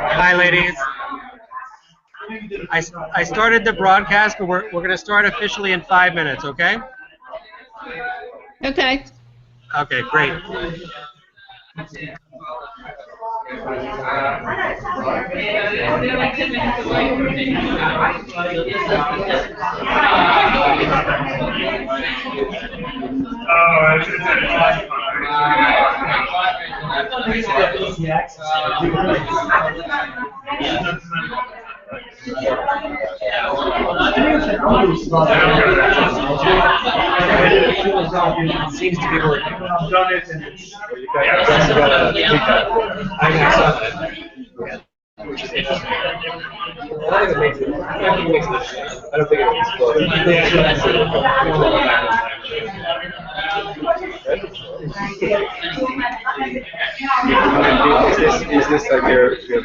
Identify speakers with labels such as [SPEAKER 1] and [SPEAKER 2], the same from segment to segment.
[SPEAKER 1] Hi, ladies. I started the broadcast, but we're going to start officially in 5 minutes, okay?
[SPEAKER 2] Okay.
[SPEAKER 1] Okay, great. Seems to be working.
[SPEAKER 3] I've done it, and it's.
[SPEAKER 4] Which is interesting. I think it makes it. I think it makes it. I don't think it explodes. Is this like your best?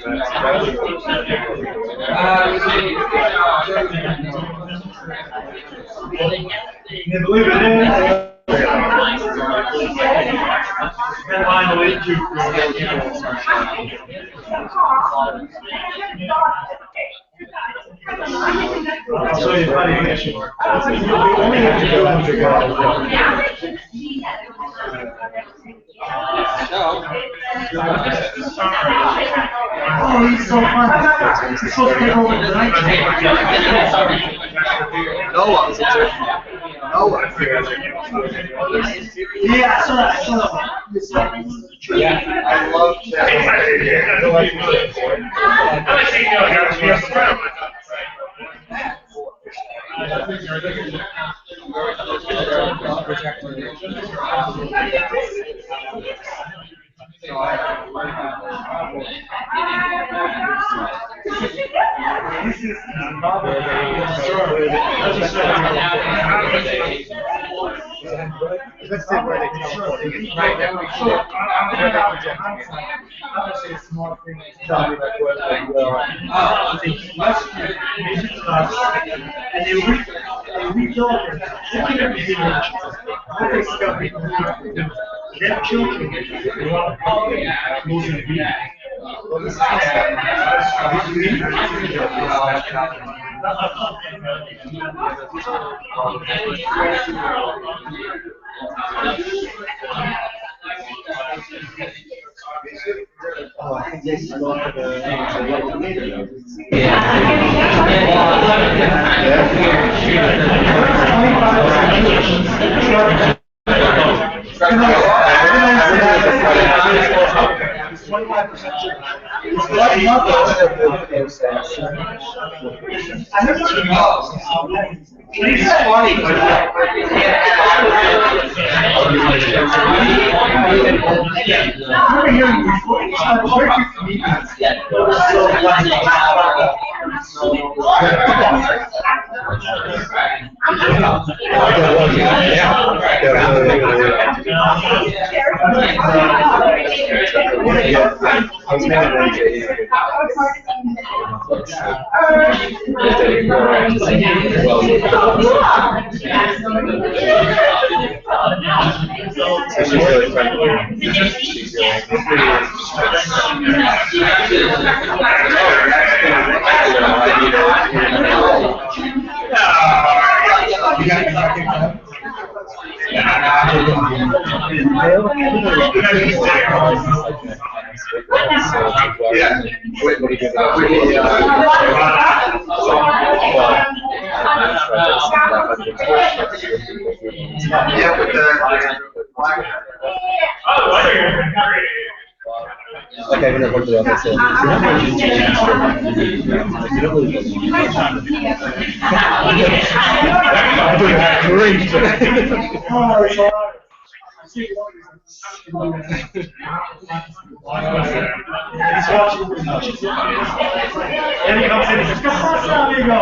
[SPEAKER 3] You believe it is. And finally, I'll show you a funny issue. We only have to go under Oh, he's so fun. He's supposed to take over the night.
[SPEAKER 4] Noah. Noah.
[SPEAKER 3] Yeah, I saw that.
[SPEAKER 4] Yeah, I love
[SPEAKER 3] Let's say where they teleport. Right now, obviously, a small thing is probably like what they and they rebuild it. What they discovered, their children losing the beat. Well, this is oh, I think they spoke to the
[SPEAKER 4] He's funny, but so she's really friendly. She's like I've never worked with other so
[SPEAKER 3] and he comes in and says, "¿Qué pasa, amigo?"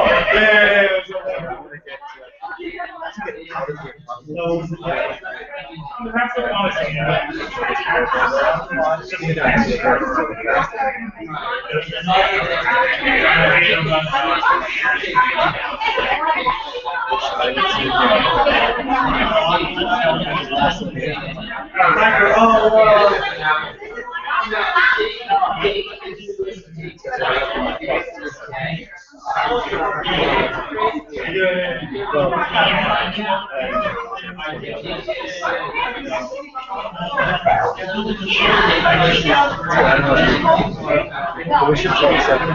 [SPEAKER 4] We should take a second.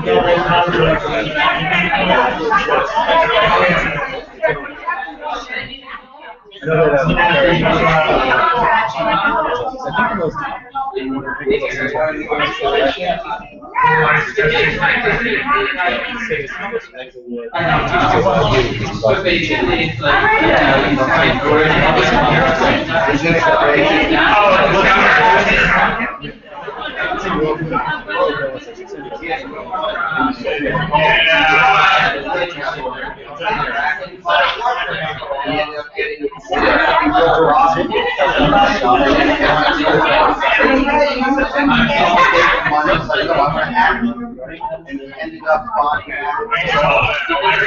[SPEAKER 4] I know that,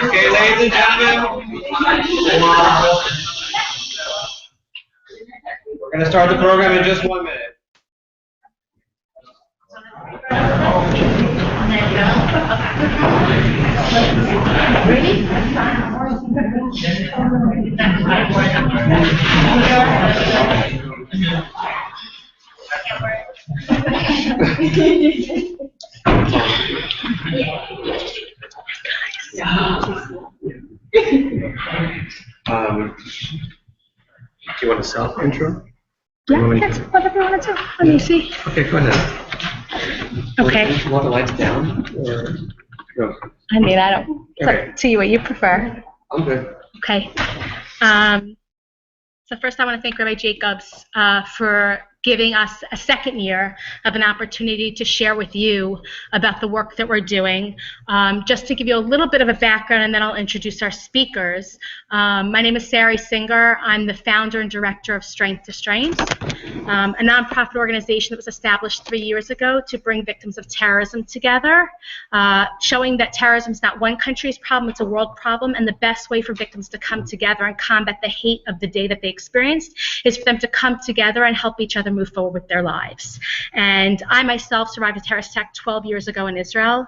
[SPEAKER 2] Okay, ladies and gentlemen, we're going to start the program in just 1 minute. Do you want a self-intro?
[SPEAKER 5] Yeah, that's whatever you want to do. Let me see.
[SPEAKER 2] Okay, go ahead.
[SPEAKER 5] Okay.
[SPEAKER 2] Do you want the lights down? Or no?
[SPEAKER 5] I mean, I don't. It's
[SPEAKER 2] Okay.
[SPEAKER 5] up to you what you prefer.
[SPEAKER 2] I'm good.
[SPEAKER 5] Okay. So first I want to thank Rabbi Jacobs for giving us a second year of an opportunity to share with you about the work that we're doing. Just to give you a little bit of a background, and then I'll introduce our speakers. My name is Sari Singer. I'm the founder and director of Strength to Strength, a nonprofit organization that was established 3 years ago to bring victims of terrorism together, showing that terrorism is not one country's problem, it's a world problem, and the best way for victims to come together and combat the hate of the day that they experienced is for them to come together and help each other move forward with their lives. And I myself survived a terrorist attack 12 years ago in Israel.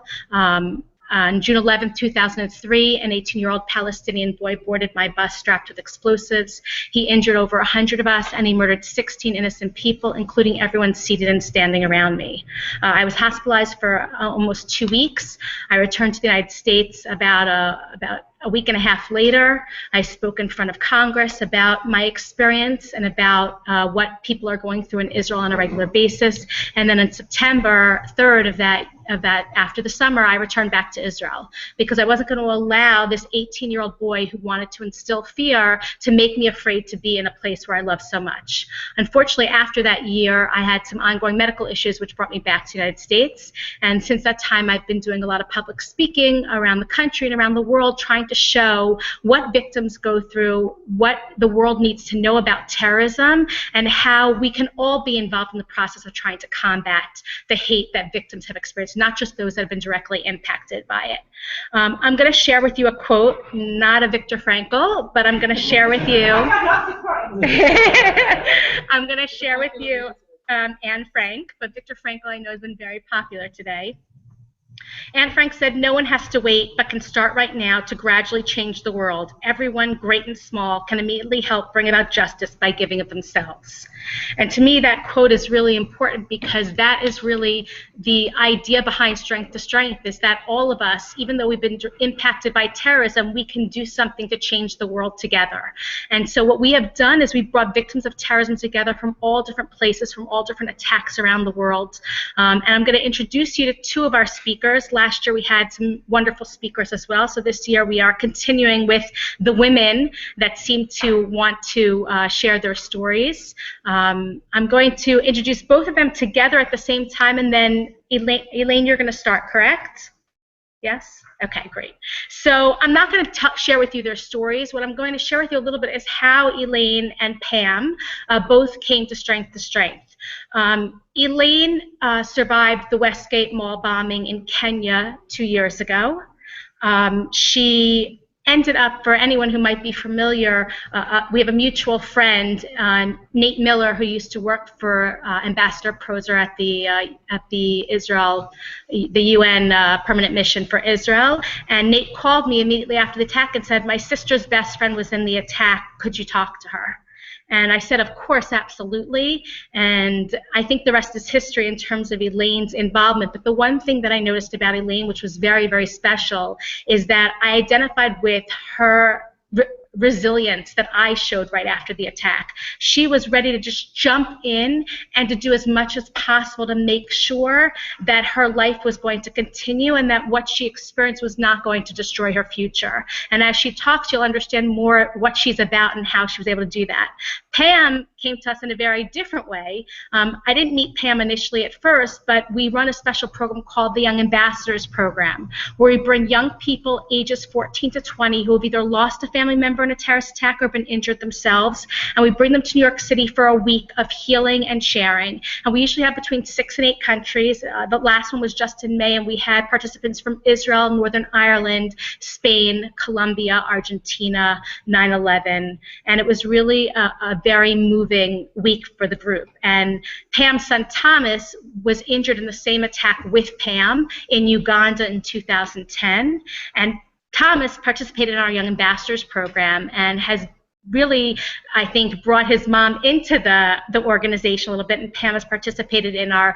[SPEAKER 5] On June 11, 2003, an 18-year-old Palestinian boy boarded my bus strapped with explosives. He injured over 100 of us, and he murdered 16 innocent people, including everyone seated and standing around me. I was hospitalized for almost 2 weeks. I returned to the United States about a week and a half later. I spoke in front of Congress about my experience and about what people are going through in Israel on a regular basis. And then on September 3rd of that after the summer, I returned back to Israel because I wasn't going to allow this 18-year-old boy who wanted to instill fear to make me afraid to be in a place where I love so much. Unfortunately, after that year, I had some ongoing medical issues which brought me back to the United States. And since that time, I've been doing a lot of public speaking around the country and around the world, trying to show what victims go through, what the world needs to know about terrorism, and how we can all be involved in the process of trying to combat the hate that victims have experienced, not just those that have been directly impacted by it. I'm going to share with you a quote, not a Viktor Frankl, but I'm going to share with you. I'm going to share with you Anne Frank, but Viktor Frankl I know has been very popular today. Anne Frank said, "No one has to wait, but can start right now to gradually change the world. Everyone, great and small, can immediately help bring about justice by giving of themselves." And to me, that quote is really important because that is really the idea behind Strength to Strength, is that all of us, even though we've been impacted by terrorism, we can do something to change the world together. And so what we have done is we've brought victims of terrorism together from all different places, from all different attacks around the world. And I'm going to introduce you to two of our speakers. Last year we had some wonderful speakers as well. So this year we are continuing with the women that seem to want to share their stories. I'm going to introduce both of them together at the same time, and then Elaine, you're going to start, correct? Yes? Okay, great. So I'm not going to share with you their stories. What I'm going to share with you a little bit is how Elaine and Pam both came to Strength to Strength. Elaine survived the Westgate Mall bombing in Kenya 2 years ago. She ended up, for anyone who might be familiar, we have a mutual friend, Nate Miller, who used to work for Ambassador Prozer at the Israel, the UN permanent mission for Israel. And Nate called me immediately after the attack and said, "My sister's best friend was in the attack. Could you talk to her?" And I said, of course, absolutely. And I think the rest is history in terms of Elaine's involvement. But the one thing that I noticed about Elaine, which was very, very special, is that I identified with her resilience that I showed right after the attack. She was ready to just jump in and to do as much as possible to make sure that her life was going to continue and that what she experienced was not going to destroy her future. And as she talks, you'll understand more what she's about and how she was able to do that. Pam came to us in a very different way. I didn't meet Pam initially at first, but we run a special program called the Young Ambassadors Program, where we bring young people ages 14 to 20 who have either lost a family member in a terrorist attack or been injured themselves, and we bring them to New York City for a week of healing and sharing. And we usually have between 6 and 8 countries. The last one was just in May, and we had participants from Israel, Northern Ireland, Spain, Colombia, Argentina, 9/11, and it was really a very moving week for the group. And Pam's son Thomas was injured in the same attack with Pam in Uganda in 2010, and Thomas participated in our Young Ambassadors program and has really, I think, brought his mom into the organization a little bit, and Pam has participated in our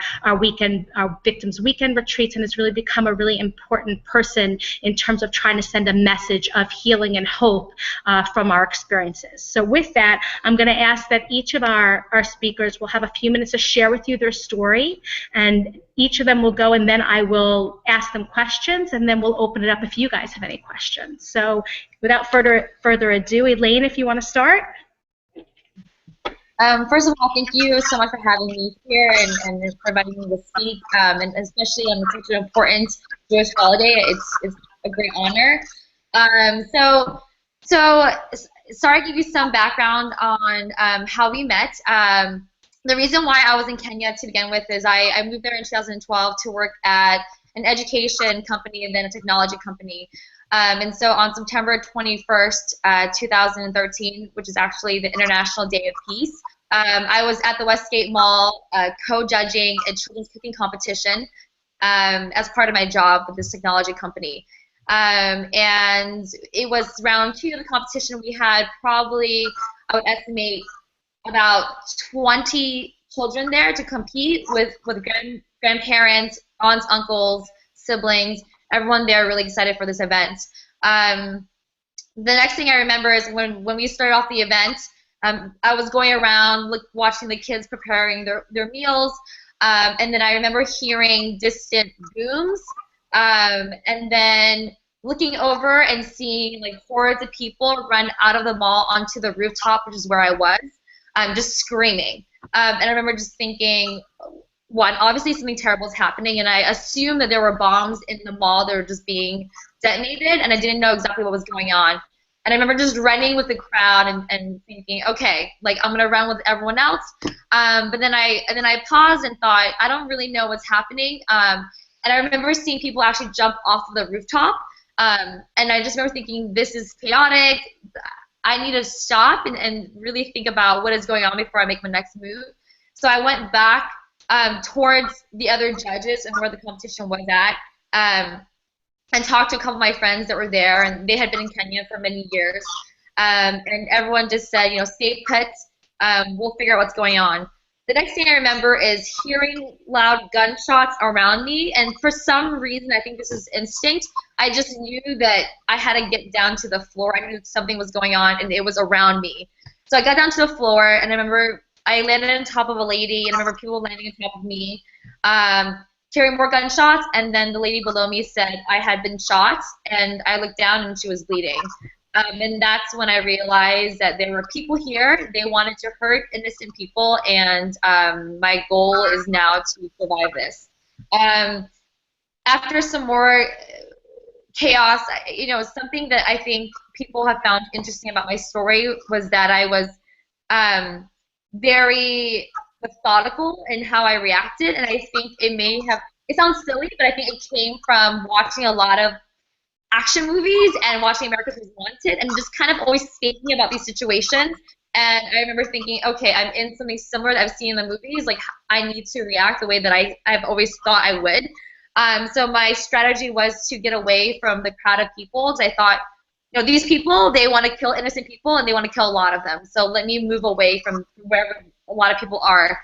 [SPEAKER 5] Victims Weekend retreats and has really become a really important person in terms of trying to send a message of healing and hope from our experiences. So with that, I'm going to ask that each of our speakers will have a few minutes to share with you their story, and each of them will go, and then I will ask them questions, and then we'll open it up if you guys have any questions. So without further ado, Elaine, if you want to start.
[SPEAKER 6] First of all, thank you so much for having me here and for inviting me to speak, and especially on such an important Jewish holiday. It's a great honor. So sorry to give you some background on how we met. The reason why I was in Kenya to begin with is I moved there in 2012 to work at an education company and then a technology company. And so on September 21st, 2013, which is actually the International Day of Peace, I was at the Westgate Mall co-judging a children's cooking competition as part of my job with this technology company. And it was round 2 of the competition. We had probably, I would estimate, about 20 children there to compete with grandparents, aunts, uncles, siblings, everyone there really excited for this event. The next thing I remember is when we started off the event, I was going around watching the kids preparing their meals, and then I remember hearing distant booms, and then looking over and seeing like hordes of people run out of the mall onto the rooftop, which is where I was, just screaming. And I remember just thinking, one, obviously something terrible is happening, and I assumed that there were bombs in the mall that were just being detonated, and I didn't know exactly what was going on. And I remember just running with the crowd and thinking, okay, like I'm gonna run with everyone else. But then I paused and thought, I don't really know what's happening. And I remember seeing people actually jump off of the rooftop, and I just remember thinking, this is chaotic. I need to stop and really think about what is going on before I make my next move. So I went back towards the other judges and where the competition was at, and talked to a couple of my friends that were there, and they had been in Kenya for many years, and everyone just said, you know, stay put, we'll figure out what's going on. The next thing I remember is hearing loud gunshots around me, and for some reason, I think this is instinct, I just knew that I had to get down to the floor. I knew something was going on, and it was around me. So I got down to the floor, and I remember I landed on top of a lady, and I remember people landing on top of me, hearing more gunshots, and then the lady below me said I had been shot, and I looked down, and she was bleeding. And that's when I realized that there were people here. They wanted to hurt innocent people, and my goal is now to survive this. After some more chaos, you know, something that I think people have found interesting about my story was that I was very methodical in how I reacted, and I think it sounds silly, but I think it came from watching a lot of action movies and watching America's Most Wanted and just kind of always thinking about these situations. And I remember thinking, okay, I'm in something similar that I've seen in the movies. Like, I need to react the way that I've always thought I would. So my strategy was to get away from the crowd of people. So I thought, these people, they want to kill innocent people, and they want to kill a lot of them. So let me move away from wherever a lot of people are.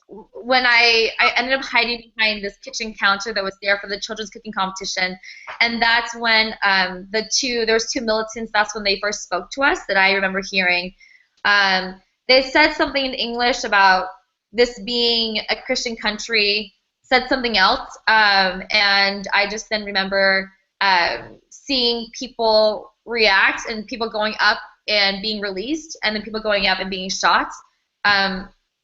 [SPEAKER 6] When I ended up hiding behind this kitchen counter that was there for the children's cooking competition, and that's when there was two militants. That's when they first spoke to us that I remember hearing. They said something in English about this being a Christian country, said something else, and I just then remember seeing people react and people going up and being released, and then people going up and being shot.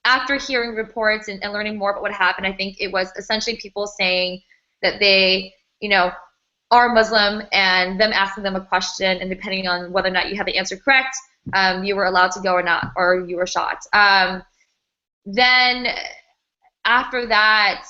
[SPEAKER 6] After hearing reports and learning more about what happened, I think it was essentially people saying that they, are Muslim, and them asking them a question, and depending on whether or not you have the answer correct, you were allowed to go or not, or you were shot. Then after that,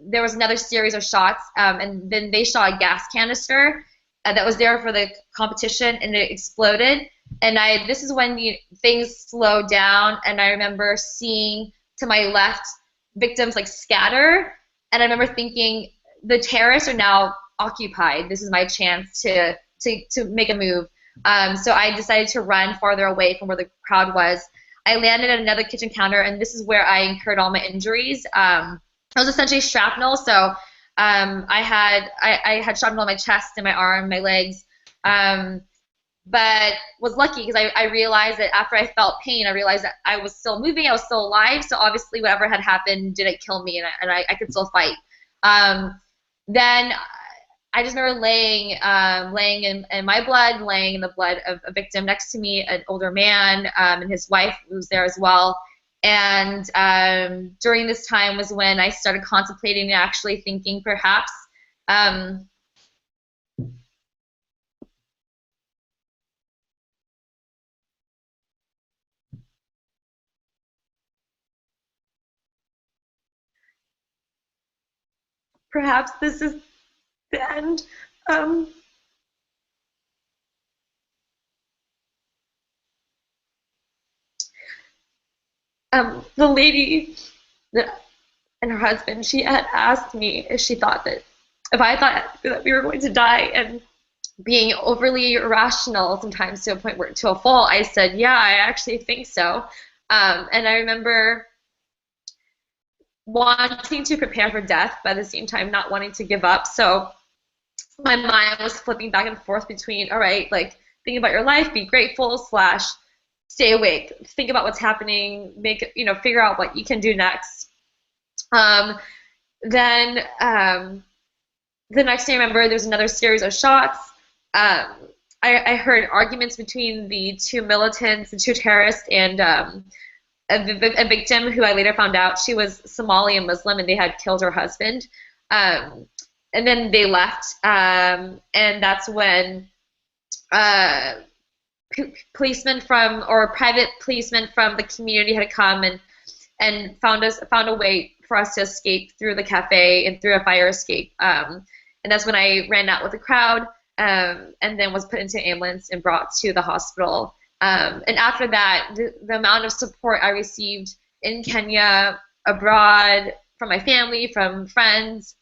[SPEAKER 6] there was another series of shots, and then they shot a gas canister that was there for the competition, and it exploded. And this is when things slowed down, and I remember seeing to my left victims like scatter, and I remember thinking, the terrorists are now occupied. This is my chance to make a move. So I decided to run farther away from where the crowd was. I landed at another kitchen counter, and this is where I incurred all my injuries. It was essentially shrapnel, so I had shrapnel on my chest and my arm, my legs. But was lucky because I realized that after I felt pain, I realized that I was still moving, I was still alive, so obviously whatever had happened didn't kill me, and I could still fight. Then I just remember laying in my blood, laying in the blood of a victim next to me, an older man, and his wife was there as well. And during this time was when I started contemplating and actually thinking perhaps perhaps this is the end. The lady and her husband, she had asked me if she thought that if I thought that we were going to die, and being overly irrational sometimes to a point where to a fault, I said, yeah, I actually think so. And I remember wanting to prepare for death, but at the same time not wanting to give up. So my mind was flipping back and forth between, all right, like, think about your life, be grateful / stay awake, think about what's happening, figure out what you can do next. Then the next day, I remember there's another series of shots. I heard arguments between the two militants, the two terrorists, and a victim who I later found out she was Somali and Muslim, and they had killed her husband. And then they left, and that's when policemen private policemen from the community had come and found a way for us to escape through the cafe and through a fire escape. And that's when I ran out with the crowd, and then was put into an ambulance and brought to the hospital. And after that, the amount of support I received in Kenya, abroad, from my family, from friends,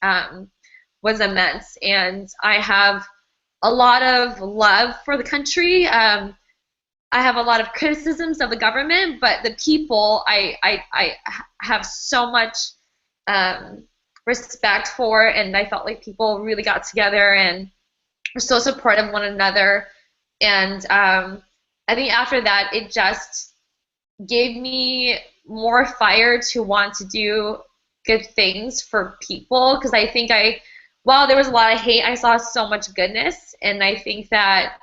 [SPEAKER 6] was immense. And I have a lot of love for the country. I have a lot of criticisms of the government, but the people I have so much respect for, and I felt like people really got together and were so supportive of one another. And I think after that, it just gave me more fire to want to do good things for people, because I think while there was a lot of hate, I saw so much goodness. And I think that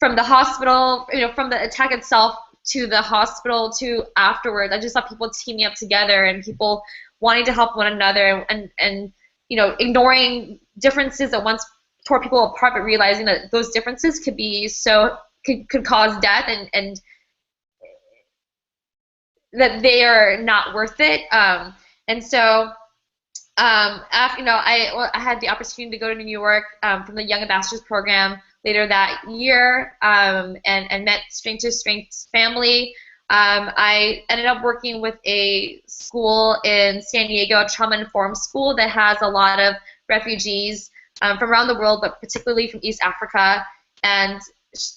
[SPEAKER 6] from the hospital, from the attack itself to the hospital to afterwards, I just saw people teaming up together and people wanting to help one another, and ignoring differences that once tore people apart, but realizing that those differences could cause death, and that they are not worth it. And so After, I had the opportunity to go to New York from the Young Ambassadors Program later that year, and met Strength to Strength family. I ended up working with a school in San Diego, a trauma-informed school that has a lot of refugees from around the world, but particularly from East Africa, and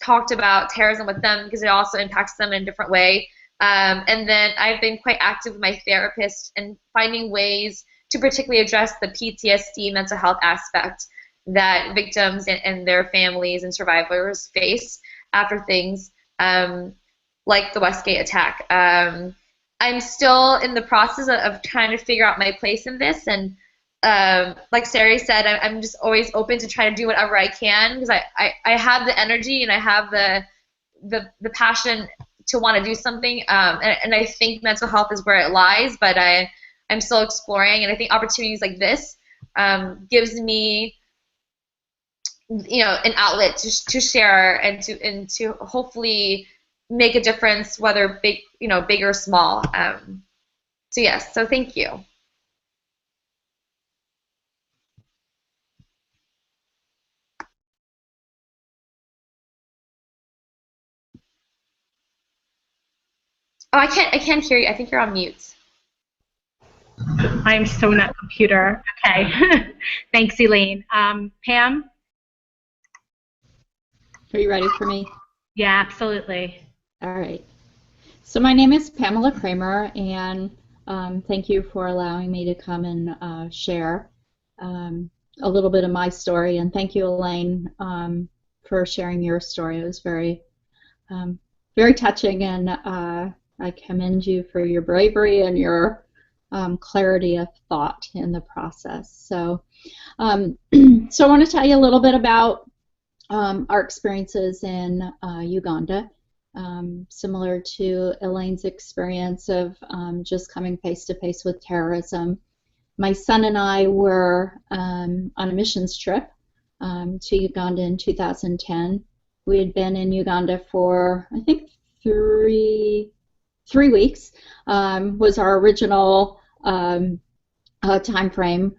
[SPEAKER 6] talked about terrorism with them because it also impacts them in a different way. And then I've been quite active with my therapist and finding ways to particularly address the PTSD mental health aspect that victims and their families and survivors face after things like the Westgate attack. I'm still in the process of trying to figure out my place in this, and like Sari said, I'm just always open to try to do whatever I can because I have the energy and I have the passion to want to do something, and I think mental health is where it lies, but I'm still exploring, and I think opportunities like this gives me an outlet to share and to hopefully make a difference, whether big or small. So yes, so thank you. Oh, I can't hear you. I think you're on mute.
[SPEAKER 5] I'm so not computer. Okay. Thanks, Elaine. Pam?
[SPEAKER 7] Are you ready for me?
[SPEAKER 5] Yeah, absolutely.
[SPEAKER 7] All right. So my name is Pamela Kramer, and thank you for allowing me to come and share a little bit of my story. And thank you, Elaine, for sharing your story. It was very, very touching, and I commend you for your bravery and your clarity of thought in the process. So, so I want to tell you a little bit about our experiences in Uganda, similar to Elaine's experience of just coming face to face with terrorism. My son and I were on a missions trip to Uganda in 2010. We had been in Uganda for, I think, three weeks was our original time frame.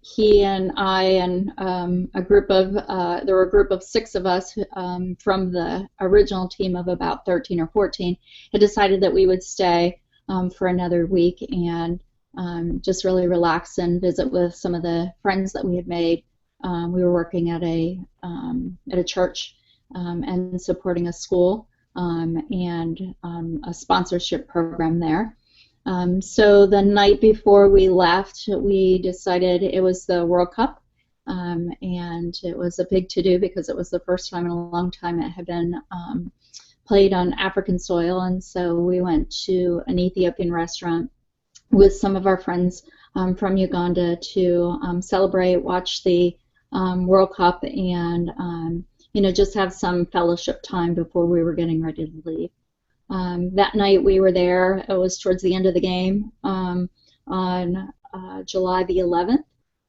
[SPEAKER 7] He and I and there were a group of 6 of us from the original team of about 13 or 14 had decided that we would stay for another week and just really relax and visit with some of the friends that we had made. We were working at a church and supporting a school and a sponsorship program there. So the night before we left, we decided it was the World Cup, and it was a big to-do because it was the first time in a long time it had been played on African soil, and so we went to an Ethiopian restaurant with some of our friends from Uganda to celebrate, watch the World Cup, and just have some fellowship time before we were getting ready to leave. That night we were there. It was towards the end of the game on July the 11th.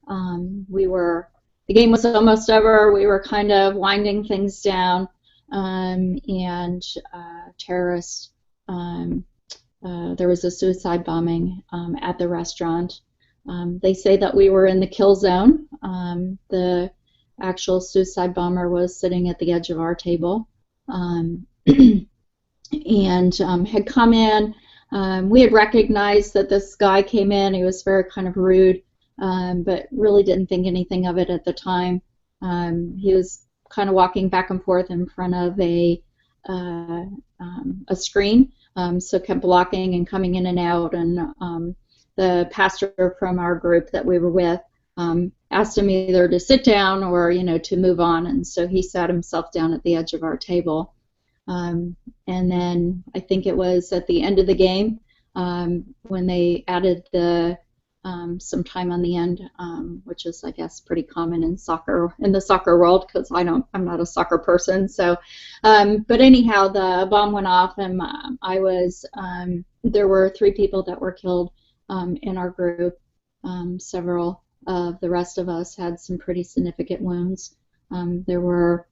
[SPEAKER 7] The game was almost over. We were kind of winding things down, and terrorists. There was a suicide bombing at the restaurant. They say that we were in the kill zone. The actual suicide bomber was sitting at the edge of our table. And had come in. We had recognized that this guy came in. He was very kind of rude, but really didn't think anything of it at the time. He was kind of walking back and forth in front of a screen, so kept blocking and coming in and out. And the pastor from our group that we were with asked him either to sit down or to move on, and so he sat himself down at the edge of our table. And then I think it was at the end of the game when they added some time on the end, which is, I guess, pretty common in the soccer world, because I'm not a soccer person. So, but anyhow, the bomb went off, and there were 3 people that were killed in our group. Several of the rest of us had some pretty significant wounds. There were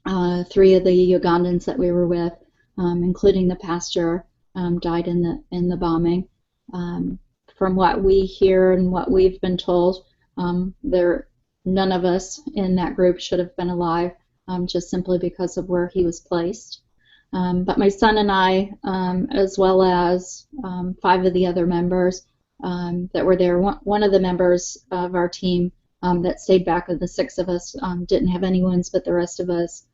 [SPEAKER 7] 3 of the Ugandans that we were with, including the pastor, died in the bombing. from what we hear and what we've been told, none of us in that group should have been alive, just simply because of where he was placed. But my son and I, as well as 5 of the other members that were there, one of the members of our team that stayed back of the 6 of us didn't have any wounds, but the rest of us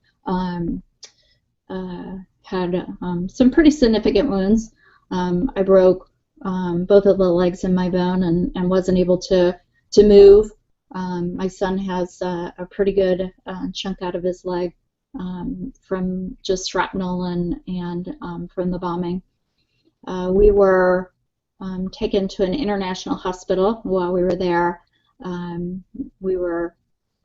[SPEAKER 7] had some pretty significant wounds. I broke both of the legs in my bone and wasn't able to move. My son has a pretty good chunk out of his leg from just shrapnel and from the bombing. We were taken to an international hospital while we were there. We were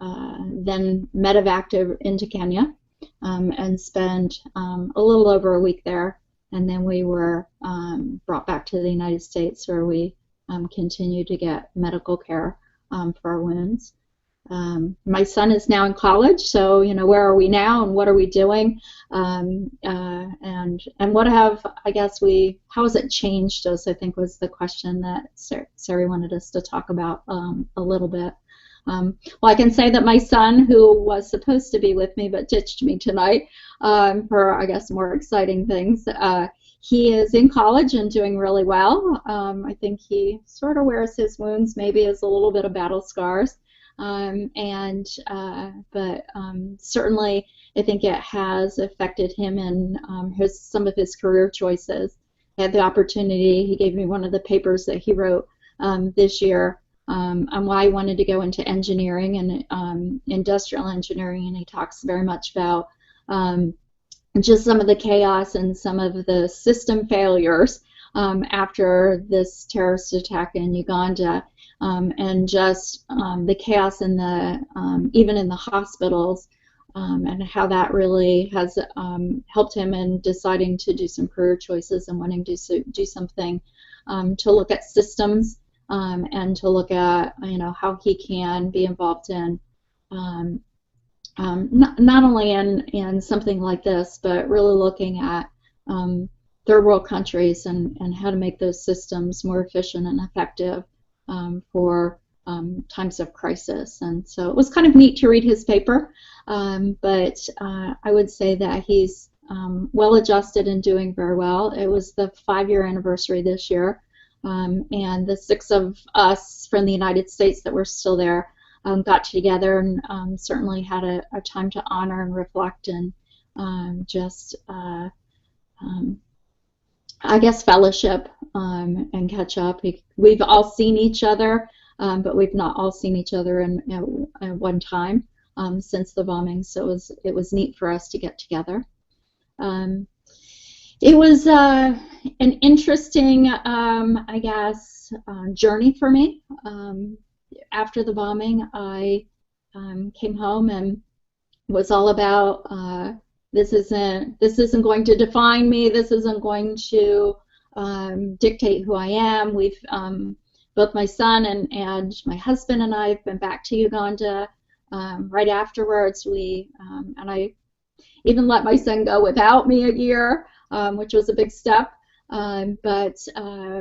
[SPEAKER 7] then medevaced into Kenya and spent a little over a week there, and then we were brought back to the United States, where we continued to get medical care for our wounds. My son is now in college, so where are we now and what are we doing, and what have how has it changed us, I think was the question that Sari wanted us to talk about a little bit. Well, I can say that my son, who was supposed to be with me but ditched me tonight for, I guess, more exciting things, he is in college and doing really well. I think he sort of wears his wounds maybe as a little bit of battle scars, but certainly I think it has affected him in some of his career choices. I had the opportunity, he gave me one of the papers that he wrote this year on why he wanted to go into engineering and industrial engineering, and he talks very much about just some of the chaos and some of the system failures after this terrorist attack in Uganda, and just the chaos in even in the hospitals, and how that really has helped him in deciding to do some career choices and wanting to do something to look at systems and to look at how he can be involved in not only in something like this, but really looking at third world countries and how to make those systems more efficient and effective for times of crisis. And so it was kind of neat to read his paper, but I would say that he's well adjusted and doing very well. It was the 5-year anniversary this year, and the 6 of us from the United States that were still there got together and certainly had a time to honor and reflect and just I guess fellowship and catch up. We've all seen each other, but we've not all seen each other at one time since the bombing, so it was neat for us to get together. It was an interesting, I guess, journey for me. After the bombing, I came home and was all about this isn't going to define me. This isn't going to dictate who I am. We've both my son and my husband and I have been back to Uganda right afterwards. And I even let my son go without me a year, which was a big step. But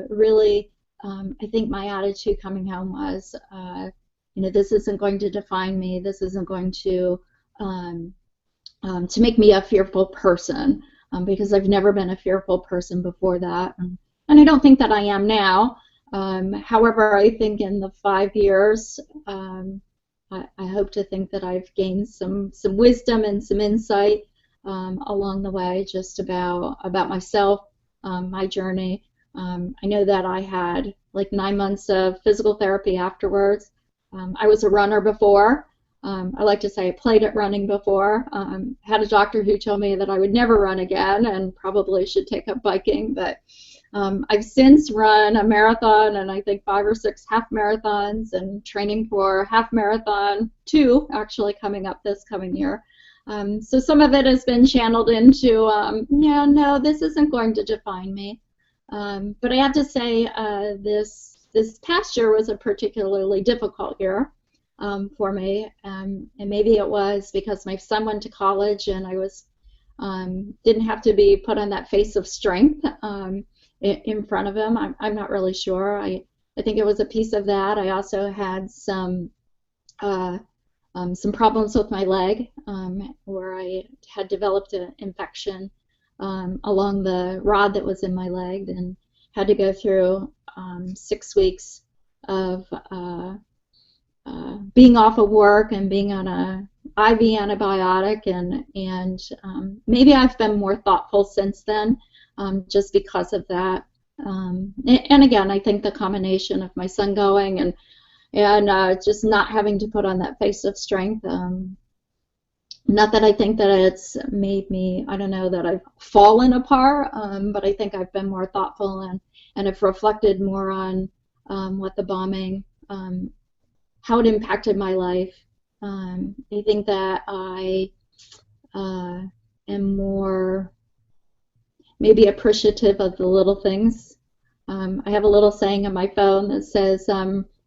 [SPEAKER 7] really, I think my attitude coming home was, this isn't going to define me. This isn't going to make me a fearful person, because I've never been a fearful person before that, and I don't think that I am now. However, I think in the 5 years, I hope to think that I've gained some wisdom and some insight along the way, just about myself, my journey. I know that I had like 9 months of physical therapy afterwards. I was a runner before. I like to say I played at running before. Had a doctor who told me that I would never run again and probably should take up biking, but I've since run a marathon and I think 5 or 6 half marathons, and training for half marathon 2 actually coming up this coming year. So some of it has been channeled into, no, this isn't going to define me. But I have to say this past year was a particularly difficult year for me, and maybe it was because my son went to college and I was didn't have to be put on that face of strength in front of him. I'm not really sure. I think it was a piece of that. I also had some problems with my leg, where I had developed an infection along the rod that was in my leg, and had to go through 6 weeks of being off of work and being on a IV antibiotic, and maybe I've been more thoughtful since then, just because of that. And again, I think the combination of my son going and just not having to put on that face of strength. Not that I think that it's made me, I don't know, that I've fallen apart, but I think I've been more thoughtful and have reflected more on what the bombing, how it impacted my life. I think that I am more maybe appreciative of the little things. I have a little saying on my phone that says,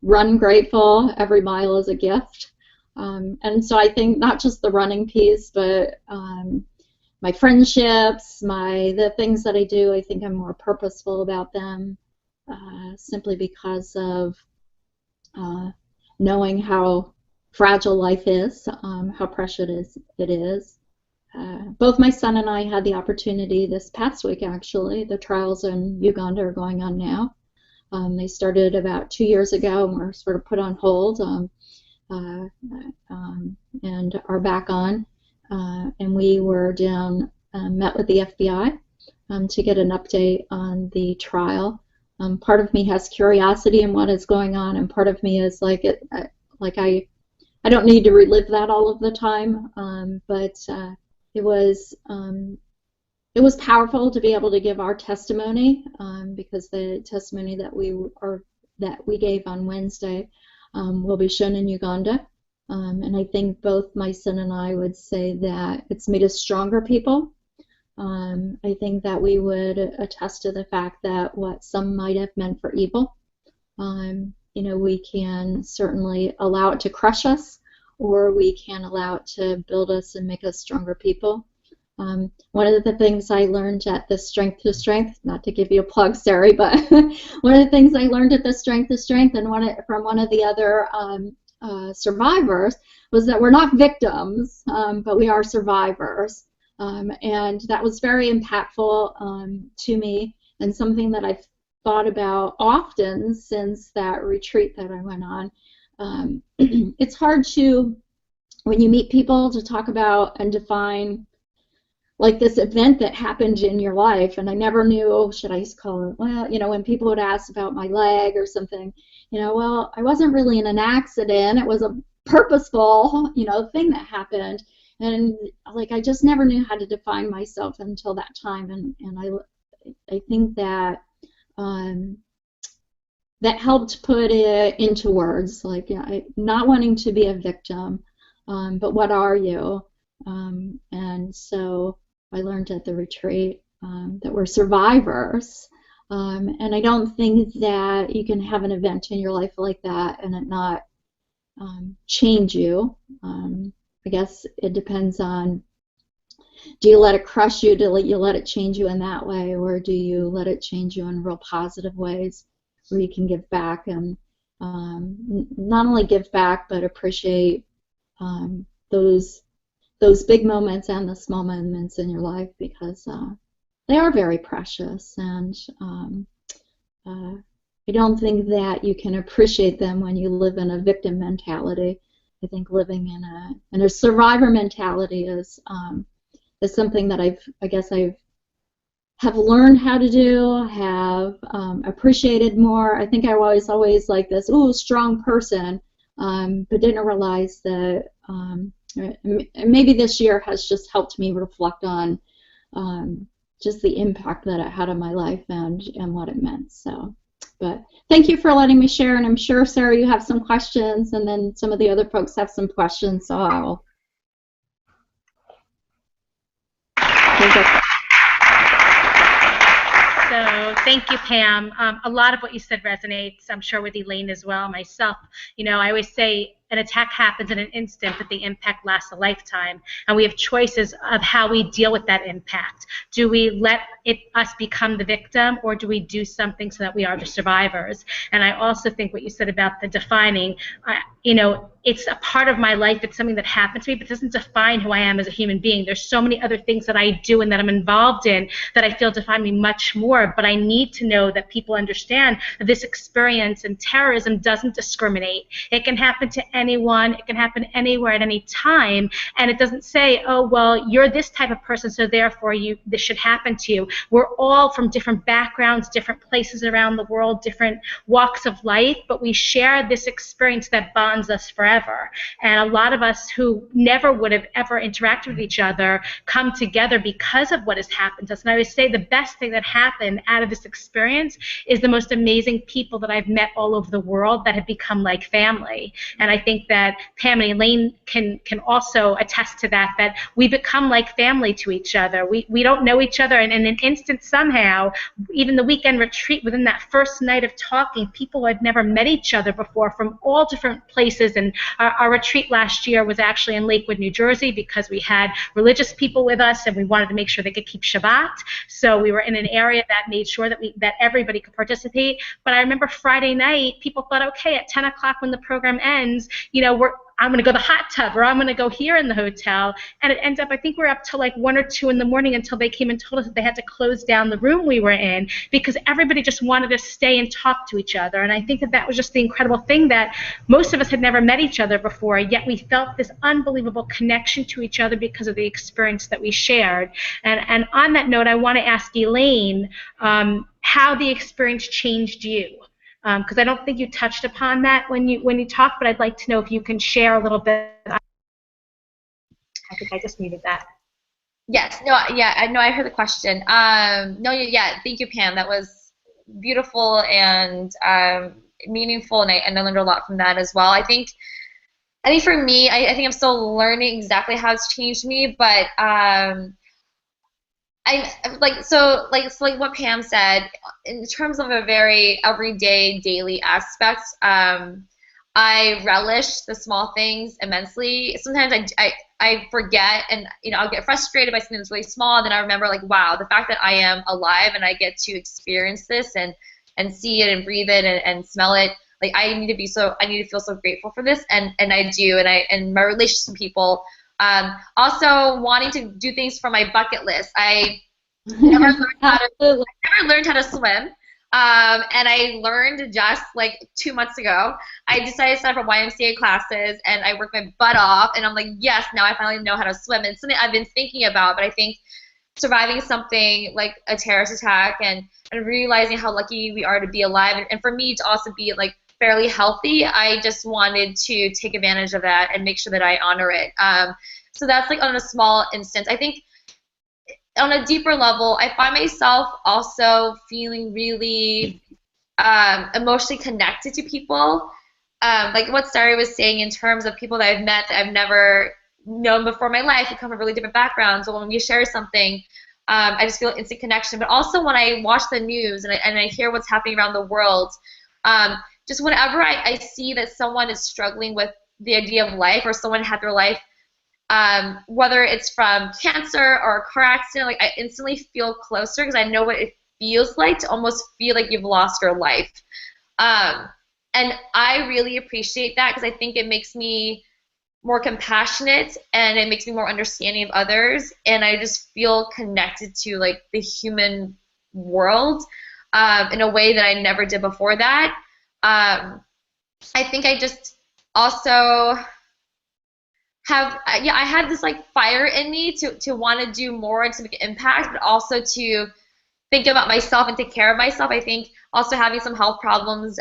[SPEAKER 7] run grateful, every mile is a gift. And so I think not just the running piece, but my friendships, the things that I do, I think I'm more purposeful about them, simply because of knowing how fragile life is, how precious it is. Both my son and I had the opportunity this past week, actually. The trials in Uganda are going on now. They started about 2 years ago and were sort of put on hold, and are back on. And we were down, met with the FBI to get an update on the trial. Part of me has curiosity in what is going on, and part of me is like I don't need to relive that all of the time, but it was powerful to be able to give our testimony, because the testimony that we gave on Wednesday will be shown in Uganda, and I think both my son and I would say that it's made us stronger people. I think that we would attest to the fact that what some might have meant for evil, we can certainly allow it to crush us, or we can allow it to build us and make us stronger people. One of the things I learned at the Strength to Strength, not to give you a plug, Sari, but one of the things I learned at the Strength to Strength and from one of the other survivors was that we're not victims, but we are survivors. And that was very impactful to me, and something that I've thought about often since that retreat that I went on. It's hard to, when you meet people, to talk about and define like this event that happened in your life, and I never knew, should I call it, well, when people would ask about my leg or something, well, I wasn't really in an accident, it was a purposeful, thing that happened, and like I just never knew how to define myself until that time, and I think that that helped put it into words, like not wanting to be a victim, but what are you? And so I learned at the retreat that we're survivors, and I don't think that you can have an event in your life like that and it not change you. I guess it depends on, do you let it crush you, do you let it change you in that way, or do you let it change you in real positive ways where you can give back, and not only give back but appreciate those big moments and the small moments in your life, because they are very precious, and I don't think that you can appreciate them when you live in a victim mentality. I think living in a survivor mentality is something that I have learned how to do, have appreciated more. I think I was always like this, strong person, but didn't realize that maybe this year has just helped me reflect on just the impact that it had on my life and what it meant. So, but thank you for letting me share, and I'm sure, Sarah, you have some questions, and then some of the other folks have some questions, so I'll.
[SPEAKER 5] So thank you, Pam. A lot of what you said resonates, I'm sure, with Elaine as well, myself. I always say an attack happens in an instant, but the impact lasts a lifetime. And we have choices of how we deal with that impact. Do we let us become the victim, or do we do something so that we are the survivors? And I also think what you said about the defining, it's a part of my life. It's something that happened to me, but it doesn't define who I am as a human being. There's so many other things that I do and that I'm involved in that I feel define me much more. But I need to know that people understand that this experience and terrorism doesn't discriminate. It can happen to anyone. It can happen anywhere at any time. And it doesn't say, oh, well, you're this type of person, so therefore this should happen to you. We're all from different backgrounds, different places around the world, different walks of life, but we share this experience that bonds us forever. And a lot of us who never would have ever interacted with each other come together because of what has happened to us. And I would say the best thing that happened out of this experience is the most amazing people that I've met all over the world that have become like family. And I think that Pam and Elaine can also attest to that we become like family to each other. We don't know each other, and in an instant somehow, even the weekend retreat, within that first night of talking, people who had never met each other before from all different places. And our retreat last year was actually in Lakewood, New Jersey, because we had religious people with us and we wanted to make sure they could keep Shabbat. So we were in an area that made sure that everybody could participate. But I remember Friday night, people thought, okay, at 10 o'clock when the program ends, I'm going to go to the hot tub, or I'm going to go here in the hotel. And it ends up, I think we're up till like 1 or 2 in the morning until they came and told us that they had to close down the room we were in, because everybody just wanted to stay and talk to each other. And I think that was just the incredible thing, that most of us had never met each other before, yet we felt this unbelievable connection to each other because of the experience that we shared. And on that note, I want to ask Elaine how the experience changed you. Because I don't think you touched upon that when you talked, but I'd like to know if you can share a little bit. I think I just needed that.
[SPEAKER 6] Yes. No. Yeah. I heard the question. No. Yeah. Thank you, Pam. That was beautiful and meaningful, and I learned a lot from that as well. I think for me, I think I'm still learning exactly how it's changed me, but like what Pam said, in terms of a very everyday, daily aspect, I relish the small things immensely. Sometimes I forget, and I'll get frustrated by something that's really small, and then I remember, like, wow, the fact that I am alive and I get to experience this and see it and breathe it and smell it. Like, I need to feel so grateful for this, and I do, and my relationships with people. Also, wanting to do things for my bucket list. I never learned how to swim, and I learned just like 2 months ago. I decided to sign up for YMCA classes, and I worked my butt off, and I'm like, yes, now I finally know how to swim. And it's something I've been thinking about, but I think surviving something like a terrorist attack and realizing how lucky we are to be alive, and for me to also be like fairly healthy, I just wanted to take advantage of that and make sure that I honor it. So that's like on a small instance. I think on a deeper level, I find myself also feeling really emotionally connected to people. Like what Sari was saying, in terms of people that I've met that I've never known before in my life, who come from really different backgrounds. So when we share something, I just feel instant connection. But also when I watch the news and I hear what's happening around the world, just whenever I see that someone is struggling with the idea of life, or someone had their life, whether it's from cancer or a car accident, like I instantly feel closer, because I know what it feels like to almost feel like you've lost your life. And I really appreciate that, because I think it makes me more compassionate, and it makes me more understanding of others, and I just feel connected to like the human world in a way that I never did before that. I think I just also I had this like fire in me to want to do more and to make an impact, but also to think about myself and take care of myself. I think also having some health problems,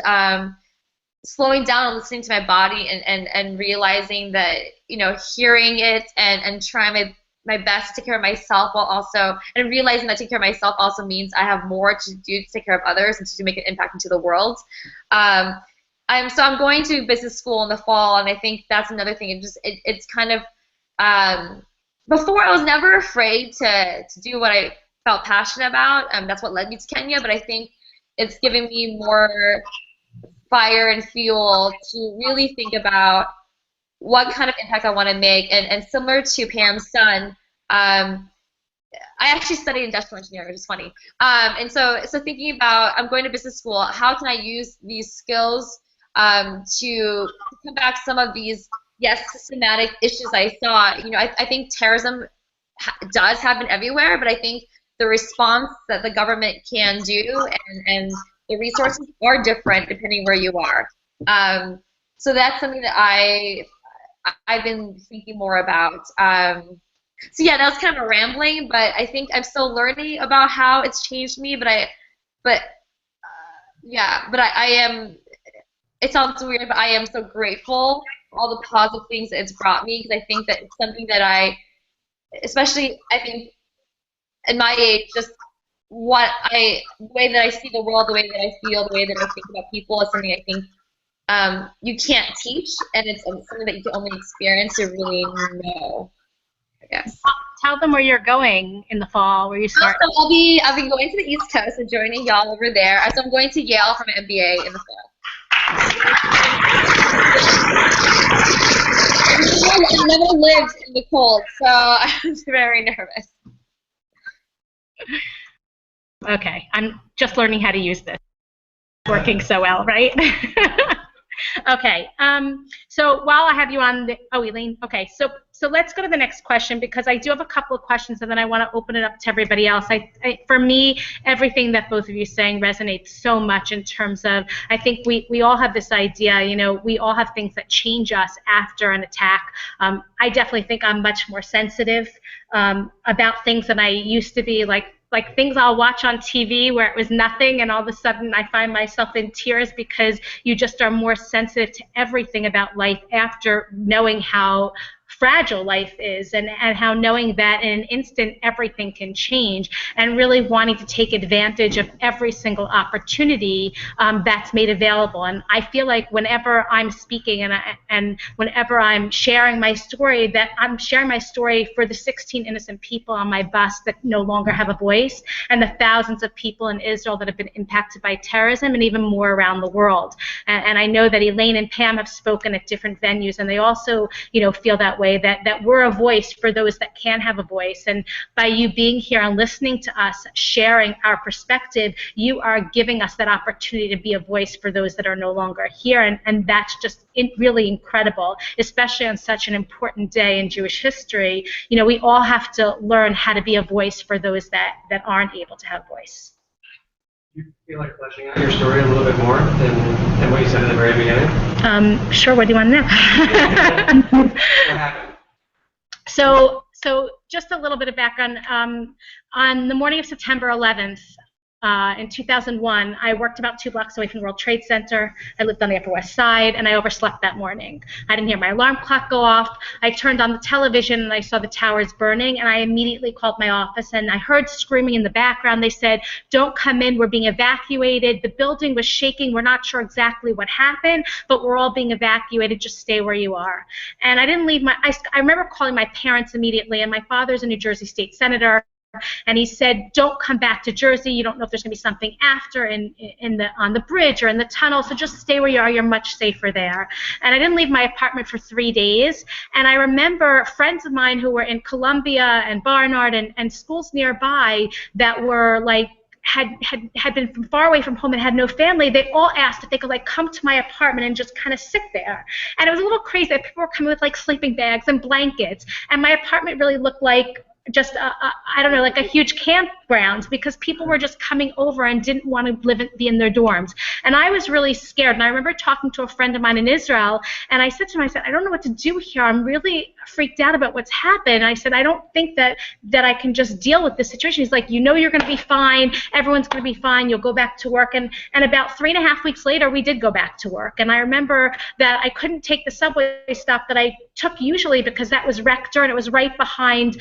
[SPEAKER 6] slowing down and listening to my body, and realizing that, hearing it and trying my best to take care of myself, while also, and realizing that taking care of myself also means I have more to do to take care of others and to make an impact into the world. I'm going to business school in the fall, and I think that's another thing. It's kind of, before I was never afraid to do what I felt passionate about. That's what led me to Kenya, but I think it's given me more fire and fuel to really think about what kind of impact I want to make. And similar to Pam's son, I actually studied industrial engineering, which is funny. And so thinking about, I'm going to business school, how can I use these skills to come back some of these, systematic issues I saw. You know, I think terrorism does happen everywhere, but I think the response that the government can do and the resources are different depending where you are. So that's something that I've been thinking more about. So yeah, that was kind of a rambling, but I think I'm still learning about how it's changed me. But I am. It sounds weird, but I am so grateful for all the positive things that it's brought me, because I think that it's something that especially I think in my age, just the way that I see the world, the way that I feel, the way that I think about people is something I think you can't teach, and it's something that you can only experience to really know, I guess.
[SPEAKER 5] Tell them where you're going in the fall, where you start.
[SPEAKER 6] So I'll be going to the East Coast and joining y'all over there. So I'm going to Yale for my MBA in the fall. I've never lived in the cold, so I'm very nervous.
[SPEAKER 5] Okay, I'm just learning how to use this. It's working so well, right? Okay, so while I have you on Elaine, okay, so let's go to the next question, because I do have a couple of questions, and then I want to open it up to everybody else. For me, everything that both of you are saying resonates so much in terms of, I think we all have this idea, you know, we all have things that change us after an attack. I definitely think I'm much more sensitive about things than I used to be, like things I'll watch on TV where it was nothing, and all of a sudden I find myself in tears, because you just are more sensitive to everything about life after knowing how fragile life is, and how knowing that in an instant everything can change, and really wanting to take advantage of every single opportunity that's made available. And I feel like whenever I'm speaking and whenever I'm sharing my story, that I'm sharing my story for the 16 innocent people on my bus that no longer have a voice, and the thousands of people in Israel that have been impacted by terrorism, and even more around the world. And I know that Elaine and Pam have spoken at different venues, and they also, you know, feel that way, that we're a voice for those that can have a voice. And by you being here and listening to us, sharing our perspective, you are giving us that opportunity to be a voice for those that are no longer here. And that's just really incredible, especially on such an important day in Jewish history. You know, we all have to learn how to be a voice for those that aren't able to have voice.
[SPEAKER 4] You feel like fleshing out your story a little bit more than what you said at the very beginning?
[SPEAKER 5] Sure, what do you want to know?
[SPEAKER 4] What happened?
[SPEAKER 5] So just a little bit of background. On the morning of September 11th, in 2001, I worked about 2 blocks away from the World Trade Center. I lived on the Upper West Side, and I overslept that morning. I didn't hear my alarm clock go off. I turned on the television, and I saw the towers burning, and I immediately called my office, and I heard screaming in the background. They said, "Don't come in, we're being evacuated." The building was shaking. We're not sure exactly what happened, but we're all being evacuated. Just stay where you are. And I didn't leave I remember calling my parents immediately, and my father's a New Jersey state senator. And he said, "Don't come back to Jersey. You don't know if there's going to be something after on the bridge or in the tunnel, so just stay where you are. You're much safer there." And I didn't leave my apartment for 3 days. And I remember friends of mine who were in Columbia and Barnard and schools nearby that were like, had been from far away from home and had no family. They all asked if they could like come to my apartment and just kind of sit there. And it was a little crazy. People were coming with like sleeping bags and blankets, and my apartment really looked like just I don't know, like a huge campground, because people were just coming over and didn't want to be in their dorms. And I was really scared. And I remember talking to a friend of mine in Israel, and I said to him, I said, "I don't know what to do here. I'm really freaked out about what's happened." And I said, "I don't think that I can just deal with this situation." He's like, "You know you're going to be fine. Everyone's going to be fine. You'll go back to work." And about 3.5 weeks later, we did go back to work. And I remember that I couldn't take the subway stop that I took usually, because that was Rector, and it was right behind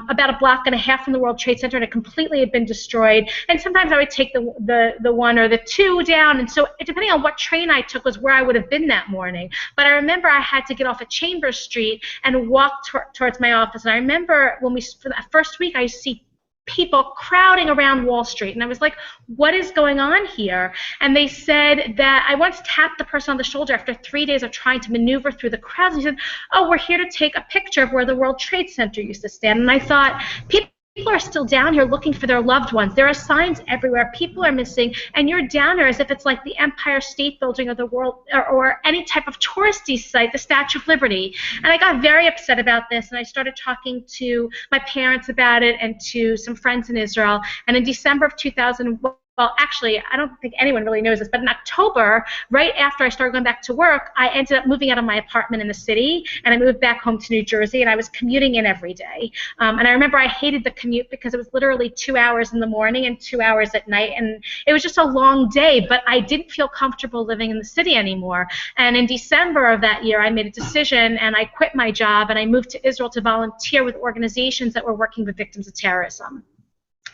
[SPEAKER 5] about 1.5 blocks from the World Trade Center, and it completely had been destroyed. And sometimes I would take the 1 or the 2 down, and so depending on what train I took was where I would have been that morning. But I remember I had to get off at Chambers Street and walk towards my office. And I remember for that first week, I see people crowding around Wall Street. And I was like, what is going on here? And they said that I once tapped the person on the shoulder after 3 days of trying to maneuver through the crowds. And he said, oh, we're here to take a picture of where the World Trade Center used to stand. And I thought, people are still down here looking for their loved ones. There are signs everywhere. People are missing, and you're down there as if it's like the Empire State Building or the World or any type of touristy site, the Statue of Liberty. And I got very upset about this, and I started talking to my parents about it and to some friends in Israel. And in December of 2000. Well, actually, I don't think anyone really knows this, but in October, right after I started going back to work, I ended up moving out of my apartment in the city, and I moved back home to New Jersey, and I was commuting in every day. And I remember I hated the commute because it was literally 2 hours in the morning and 2 hours at night, and it was just a long day, but I didn't feel comfortable living in the city anymore. And in December of that year, I made a decision, and I quit my job, and I moved to Israel to volunteer with organizations that were working with victims of terrorism.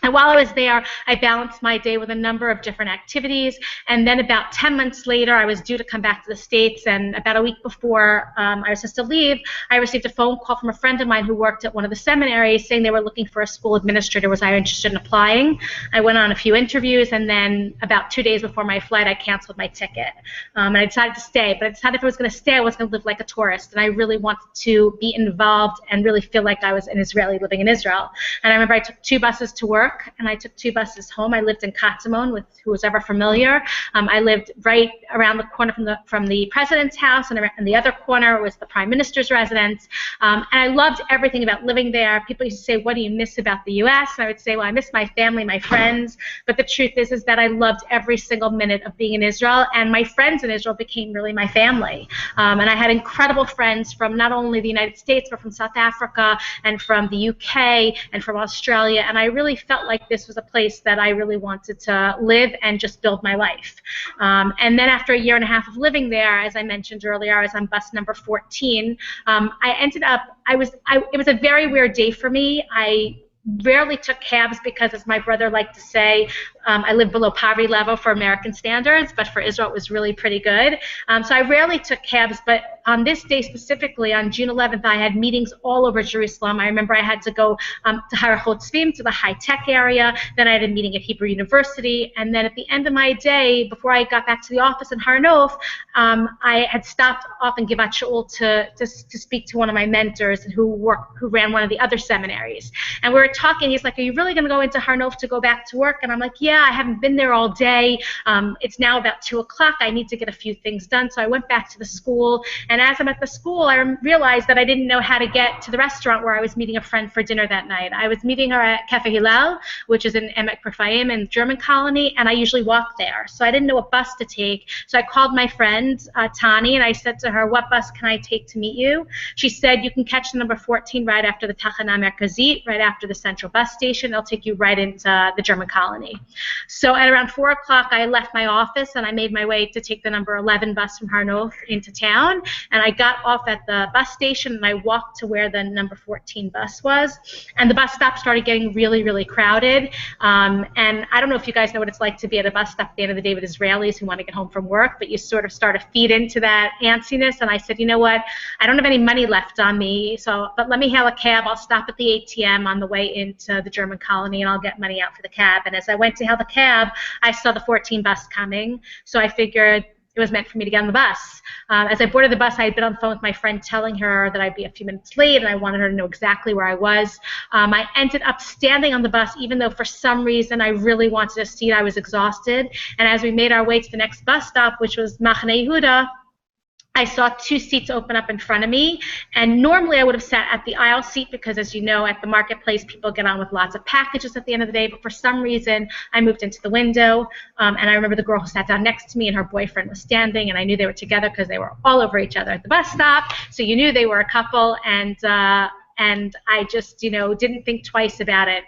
[SPEAKER 5] And while I was there, I balanced my day with a number of different activities. And then about 10 months later, I was due to come back to the States. And about a week before I was supposed to leave, I received a phone call from a friend of mine who worked at one of the seminaries saying they were looking for a school administrator. Was I interested in applying? I went on a few interviews, and then about 2 days before my flight, I canceled my ticket. And I decided to stay. But I decided if I was going to stay, I was going to live like a tourist. And I really wanted to be involved and really feel like I was an Israeli living in Israel. And I remember I took 2 buses to work, and I took 2 buses home. I lived in Katzimon, with who was ever familiar. I lived right around the corner from the president's house, and the other corner was the prime minister's residence. And I loved everything about living there. People used to say, what do you miss about the U.S.? And I would say, well, I miss my family, my friends. But the truth is that I loved every single minute of being in Israel, and my friends in Israel became really my family. And I had incredible friends from not only the United States, but from South Africa and from the UK and from Australia. And I really felt like this was a place that I really wanted to live and just build my life. And then after a year and a half of living there, as I mentioned earlier, I was on bus number 14. I ended up, it was a very weird day for me. I rarely took cabs because, as my brother liked to say, I lived below poverty level for American standards, but for Israel it was really pretty good. So I rarely took cabs, but on this day specifically, on June 11th, I had meetings all over Jerusalem. I remember I had to go to Har Chotzvim, to the high-tech area. Then I had a meeting at Hebrew University. And then at the end of my day, before I got back to the office in Har Nof, I had stopped off in Givat Shaul to speak to one of my mentors who ran one of the other seminaries. And we were talking. He's like, are you really going to go into Har Nof to go back to work? And I'm like, yeah, I haven't been there all day. It's now about 2 o'clock. I need to get a few things done. So I went back to the school. And as I'm at the school, I realized that I didn't know how to get to the restaurant where I was meeting a friend for dinner that night. I was meeting her at Cafe Hillel, which is in Emek Rafaim in the German colony, and I usually walk there. So I didn't know what bus to take. So I called my friend, Tani, and I said to her, what bus can I take to meet you? She said, you can catch the number 14 right after the Tachana Merkazit, right after the central bus station. It'll take you right into the German colony. So at around 4 o'clock, I left my office, and I made my way to take the number 11 bus from Har Nof into town. And I got off at the bus station, and I walked to where the number 14 bus was. And the bus stop started getting really, really crowded. And I don't know if you guys know what it's like to be at a bus stop at the end of the day with Israelis who want to get home from work, but you sort of start to feed into that antsiness. And I said, you know what? I don't have any money left on me, but let me hail a cab. I'll stop at the ATM on the way into the German colony, and I'll get money out for the cab. And as I went to hail the cab, I saw the 14 bus coming. So I figured it was meant for me to get on the bus. As I boarded the bus, I had been on the phone with my friend telling her that I'd be a few minutes late, and I wanted her to know exactly where I was. I ended up standing on the bus, even though for some reason I really wanted a seat. I was exhausted. And as we made our way to the next bus stop, which was Machane Yehuda, I saw 2 seats open up in front of me, and normally I would have sat at the aisle seat because, as you know, at the marketplace, people get on with lots of packages at the end of the day, but for some reason, I moved into the window, and I remember the girl who sat down next to me and her boyfriend was standing, and I knew they were together because they were all over each other at the bus stop, so you knew they were a couple, and I just, didn't think twice about it.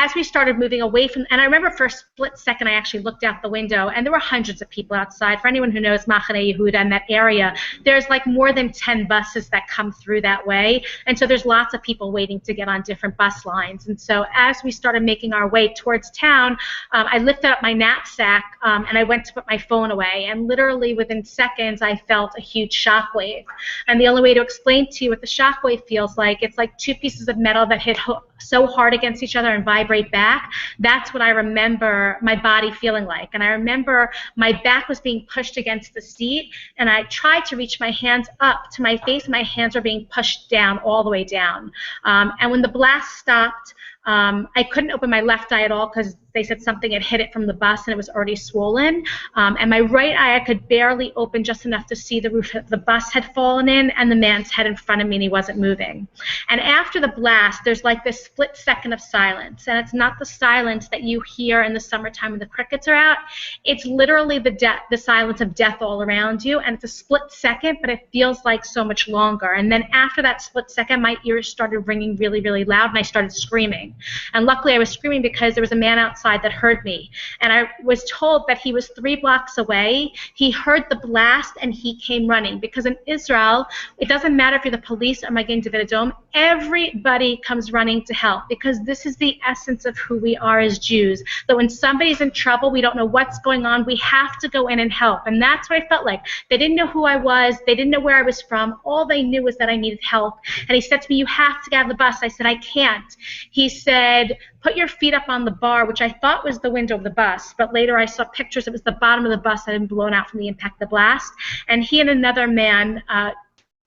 [SPEAKER 5] As we started moving away from, and I remember for a split second I actually looked out the window, and there were hundreds of people outside. For anyone who knows Machane Yehuda and that area, there's like more than 10 buses that come through that way, and so there's lots of people waiting to get on different bus lines. And so as we started making our way towards town, I lifted up my knapsack, and I went to put my phone away, and literally within seconds I felt a huge shockwave. And the only way to explain to you what the shockwave feels like, it's like 2 pieces of metal that hit so hard against each other and vibrate back, that's what I remember my body feeling like. And I remember my back was being pushed against the seat, and I tried to reach my hands up to my face, and my hands were being pushed down, all the way down. And when the blast stopped, I couldn't open my left eye at all because they said something had hit it from the bus and it was already swollen. And my right eye I could barely open, just enough to see the roof. The bus had fallen in and the man's head in front of me, and he wasn't moving. And after the blast, there's like this split second of silence. And it's not the silence that you hear in the summertime when the crickets are out. It's literally the silence of death all around you. And it's a split second, but it feels like so much longer. And then after that split second, my ears started ringing really, really loud, and I started screaming. And luckily I was screaming because there was a man outside that heard me. And I was told that he was 3 blocks away. He heard the blast and he came running. Because in Israel, it doesn't matter if you're the police or Magen David Adom, everybody comes running to help, because this is the essence of who we are as Jews. That when somebody's in trouble, we don't know what's going on, we have to go in and help. And that's what I felt like. They didn't know who I was. They didn't know where I was from. All they knew was that I needed help. And he said to me, "You have to get out of the bus." I said, "I can't." He said, "Put your feet up on the bar," which I thought was the window of the bus, but later I saw pictures. It was the bottom of the bus that had been blown out from the impact of the blast. And he and another man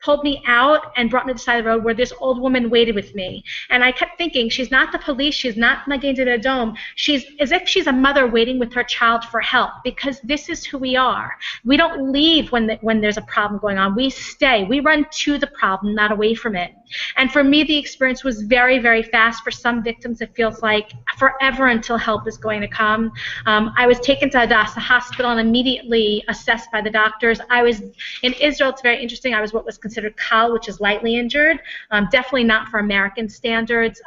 [SPEAKER 5] pulled me out and brought me to the side of the road where this old woman waited with me. And I kept thinking, she's not the police, she's not Magen David Adom, she's as if she's a mother waiting with her child for help, because this is who we are. We don't leave when there's a problem going on. We stay. We run to the problem, not away from it. And for me, the experience was very, very fast. For some victims, it feels like forever until help is going to come. I was taken to Hadassah Hospital and immediately assessed by the doctors. I was in Israel. It's very interesting. I was what was considered kal, which is lightly injured. Definitely not for American standards.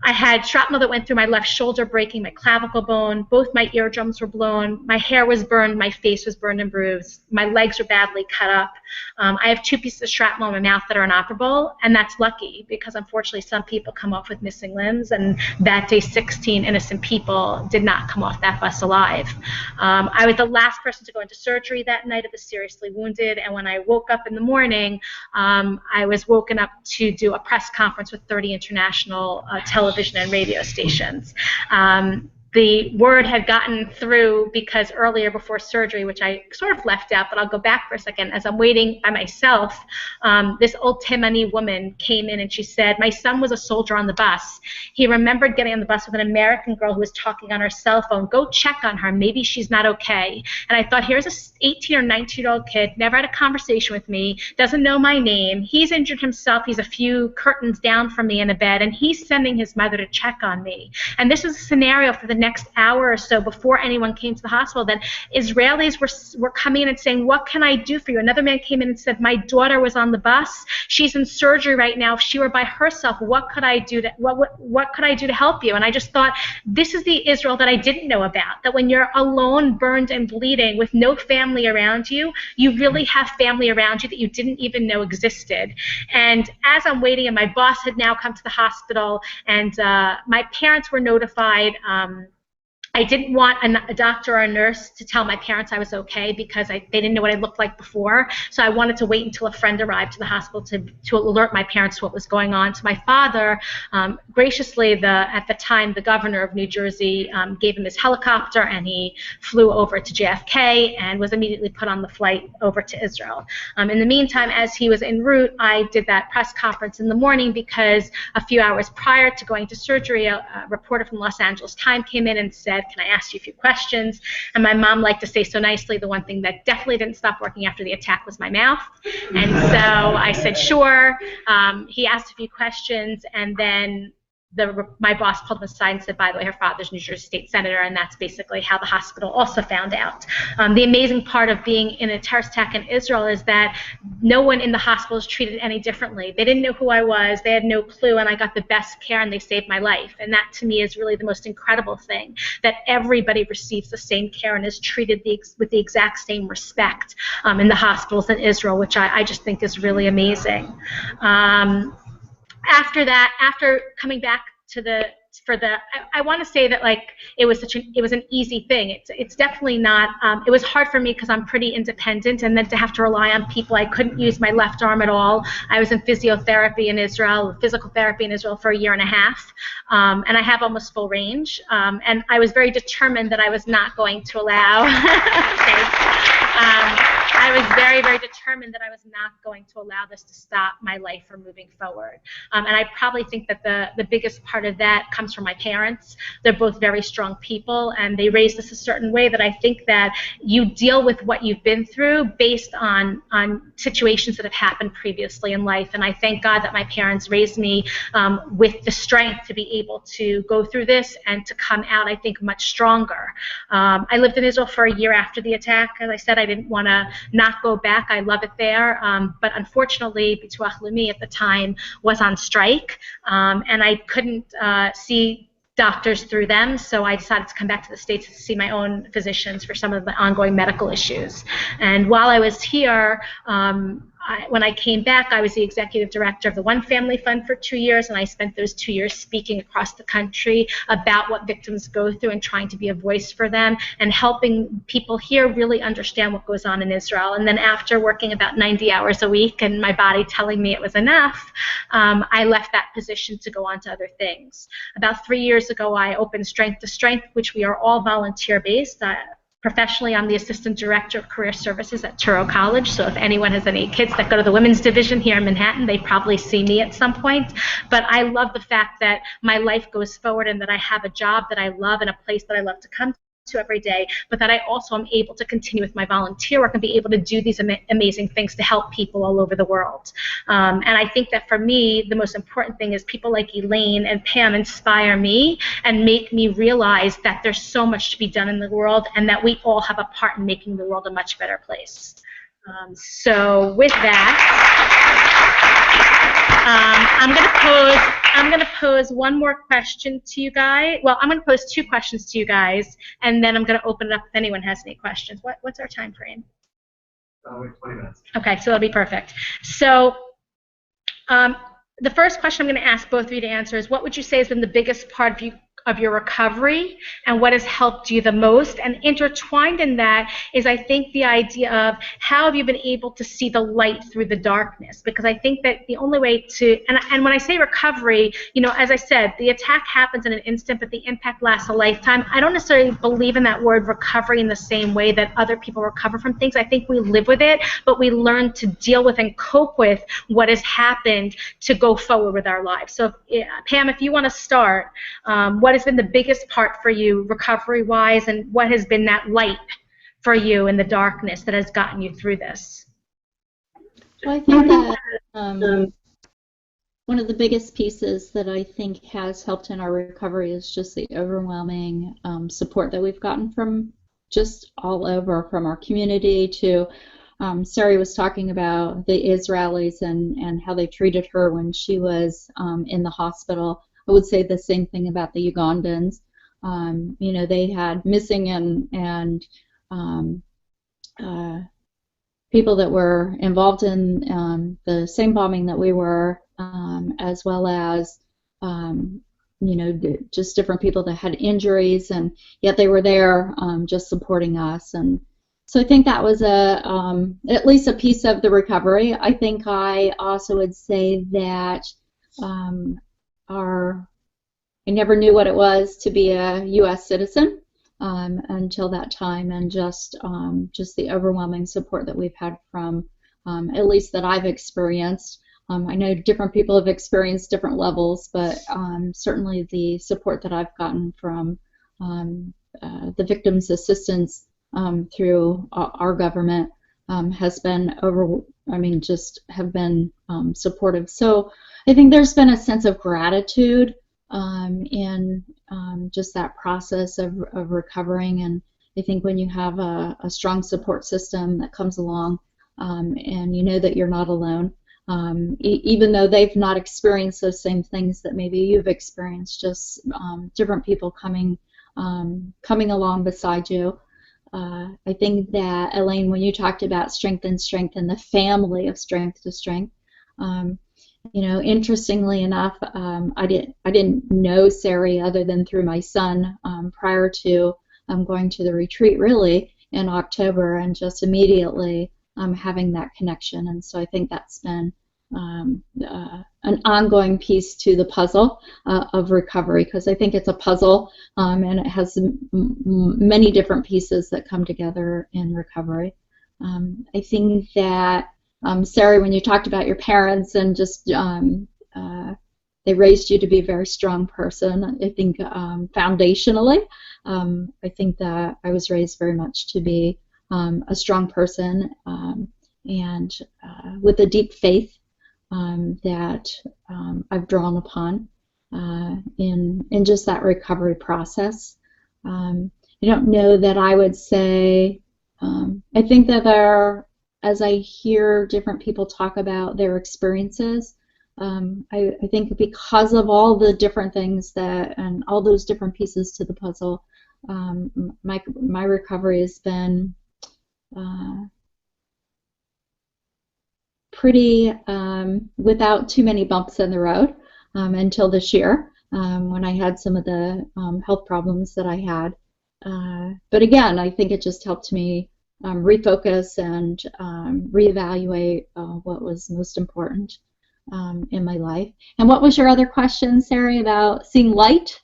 [SPEAKER 5] I had shrapnel that went through my left shoulder, breaking my clavicle bone. Both my eardrums were blown. My hair was burned. My face was burned and bruised. My legs were badly cut up. I have 2 pieces of shrapnel in my mouth that are inoperable, and that's lucky, because unfortunately some people come off with missing limbs, and that day 16 innocent people did not come off that bus alive. I was the last person to go into surgery that night of the seriously wounded, and when I woke up in the morning, I was woken up to do a press conference with 30 international television and radio stations. The word had gotten through because earlier before surgery, which I sort of left out, but I'll go back for a second, as I'm waiting by myself, this old Timani woman came in and she said, "My son was a soldier on the bus. He remembered getting on the bus with an American girl who was talking on her cell phone. Go check on her. Maybe she's not okay." And I thought, here's a 18 or 19-year-old kid, never had a conversation with me, doesn't know my name. He's injured himself. He's a few curtains down from me in a bed, and he's sending his mother to check on me. And this was a scenario for the next hour or so before anyone came to the hospital that Israelis were coming in and saying, "What can I do for you?" Another man came in and said, "My daughter was on the bus. She's in surgery right now. If she were by herself, what could I do to what could I do to help you?" And I just thought, this is the Israel that I didn't know about, that when you're alone, burned and bleeding with no family around you, you really have family around you that you didn't even know existed. And as I'm waiting, and my boss had now come to the hospital, and my parents were notified. I didn't want a doctor or a nurse to tell my parents I was okay, because they didn't know what I looked like before. So I wanted to wait until a friend arrived to the hospital to alert my parents to what was going on. So my father, graciously, at the time, the governor of New Jersey gave him his helicopter, and he flew over to JFK and was immediately put on the flight over to Israel. In the meantime, as he was en route, I did that press conference in the morning, because a few hours prior to going to surgery, a reporter from the Los Angeles Times came in and said, "Can I ask you a few questions?" And my mom liked to say so nicely, the one thing that definitely didn't stop working after the attack was my mouth. And so I said, "Sure." He asked a few questions, and then my boss pulled him aside and said, "By the way, her father's New Jersey State Senator," and that's basically how the hospital also found out. The amazing part of being in a terrorist attack in Israel is that no one in the hospital is treated any differently. They didn't know who I was. They had no clue, and I got the best care, and they saved my life. And that, to me, is really the most incredible thing, that everybody receives the same care and is treated with the exact same respect in the hospitals in Israel, which I just think is really amazing. After that, after coming back to for the, I want to say that like it was an easy thing. It's definitely not. It was hard for me because I'm pretty independent, and then to have to rely on people. I couldn't use my left arm at all. I was in physiotherapy in Israel, physical therapy in Israel for 1.5 years, and I have almost full range. And I was very determined that I was not going to allow. I was very, very determined that I was not going to allow this to stop my life from moving forward. And I probably think that the biggest part of that comes from my parents. They're both very strong people, and they raised us a certain way that I think that you deal with what you've been through based on situations that have happened previously in life. And I thank God that my parents raised me with the strength to be able to go through this and to come out, I think, much stronger. I lived in Israel for 1 year after the attack. As I said, I didn't want to not go back. I love it there. But unfortunately, Bituach Leumi at the time was on strike, and I couldn't see doctors through them, so I decided to come back to the States to see my own physicians for some of the ongoing medical issues. And while I was here, when I came back, I was the executive director of the One Family Fund for 2 years, and I spent those 2 years speaking across the country about what victims go through and trying to be a voice for them and helping people here really understand what goes on in Israel. And then after working about 90 hours a week and my body telling me it was enough, I left that position to go on to other things. About 3 years ago, I opened Strength to Strength, which we are all volunteer-based. Professionally, I'm the Assistant Director of Career Services at Touro College, so if anyone has any kids that go to the women's division here in Manhattan, they probably see me at some point. But I love the fact that my life goes forward and that I have a job that I love and a place that I love to come to every day, but that I also am able to continue with my volunteer work and be able to do these amazing things to help people all over the world. And I think that for me, the most important thing is people like Elaine and Pam inspire me and make me realize that there's so much to be done in the world and that we all have a part in making the world a much better place. So with that, I'm going to pose one more question to you guys. Well, I'm going to pose 2 questions to you guys, and then I'm going to open it up if anyone has any questions. What's our time frame?
[SPEAKER 2] 20 minutes.
[SPEAKER 5] Okay, so that'll be perfect. So the first question I'm going to ask both of you to answer is, what would you say has been the biggest part of your recovery, and what has helped you the most? And intertwined in that is, I think, the idea of how have you been able to see the light through the darkness? Because I think that the only way to, and when I say recovery, you know, as I said, the attack happens in an instant, but the impact lasts a lifetime. I don't necessarily believe in that word recovery in the same way that other people recover from things. I think we live with it, but we learn to deal with and cope with what has happened to go forward with our lives. So, Pam, if you want to start, what has been the biggest part for you recovery-wise, and what has been that light for you in the darkness that has gotten you through this?
[SPEAKER 7] Well, I think that one of the biggest pieces that I think has helped in our recovery is just the overwhelming support that we've gotten from just all over, from our community to Sari was talking about the Israelis and how they treated her when she was in the hospital. I would say the same thing about the Ugandans. You know, they had missing and people that were involved in the same bombing that we were, as well as, you know, just different people that had injuries, and yet they were there just supporting us. And so I think that was at least a piece of the recovery. I think I also would say that I never knew what it was to be a U.S. citizen until that time, and just the overwhelming support that we've had from, at least that I've experienced. I know different people have experienced different levels, but certainly the support that I've gotten from the victims' assistance through our government has been just have been supportive. So I think there's been a sense of gratitude in just that process of recovering. And I think when you have a strong support system that comes along, and you know that you're not alone, even though they've not experienced those same things that maybe you've experienced, just different people coming along beside you. I think that, Elaine, when you talked about strength and the family of Strength to Strength, Interestingly enough, I didn't know Sari other than through my son prior to going to the retreat really in October, and just immediately having that connection. And so I think that's been an ongoing piece to the puzzle of recovery, because I think it's a puzzle and it has many different pieces that come together in recovery. I think that Sari, when you talked about your parents and just they raised you to be a very strong person, I think foundationally, I think that I was raised very much to be a strong person and with a deep faith that I've drawn upon in just that recovery process. I don't know that I would say, I think that as I hear different people talk about their experiences, I think because of all the different things and all those different pieces to the puzzle, my recovery has been pretty without too many bumps in the road until this year when I had some of the health problems that I had. But again, I think it just helped me refocus and reevaluate what was most important in my life. And what was your other question, Sari, about seeing light?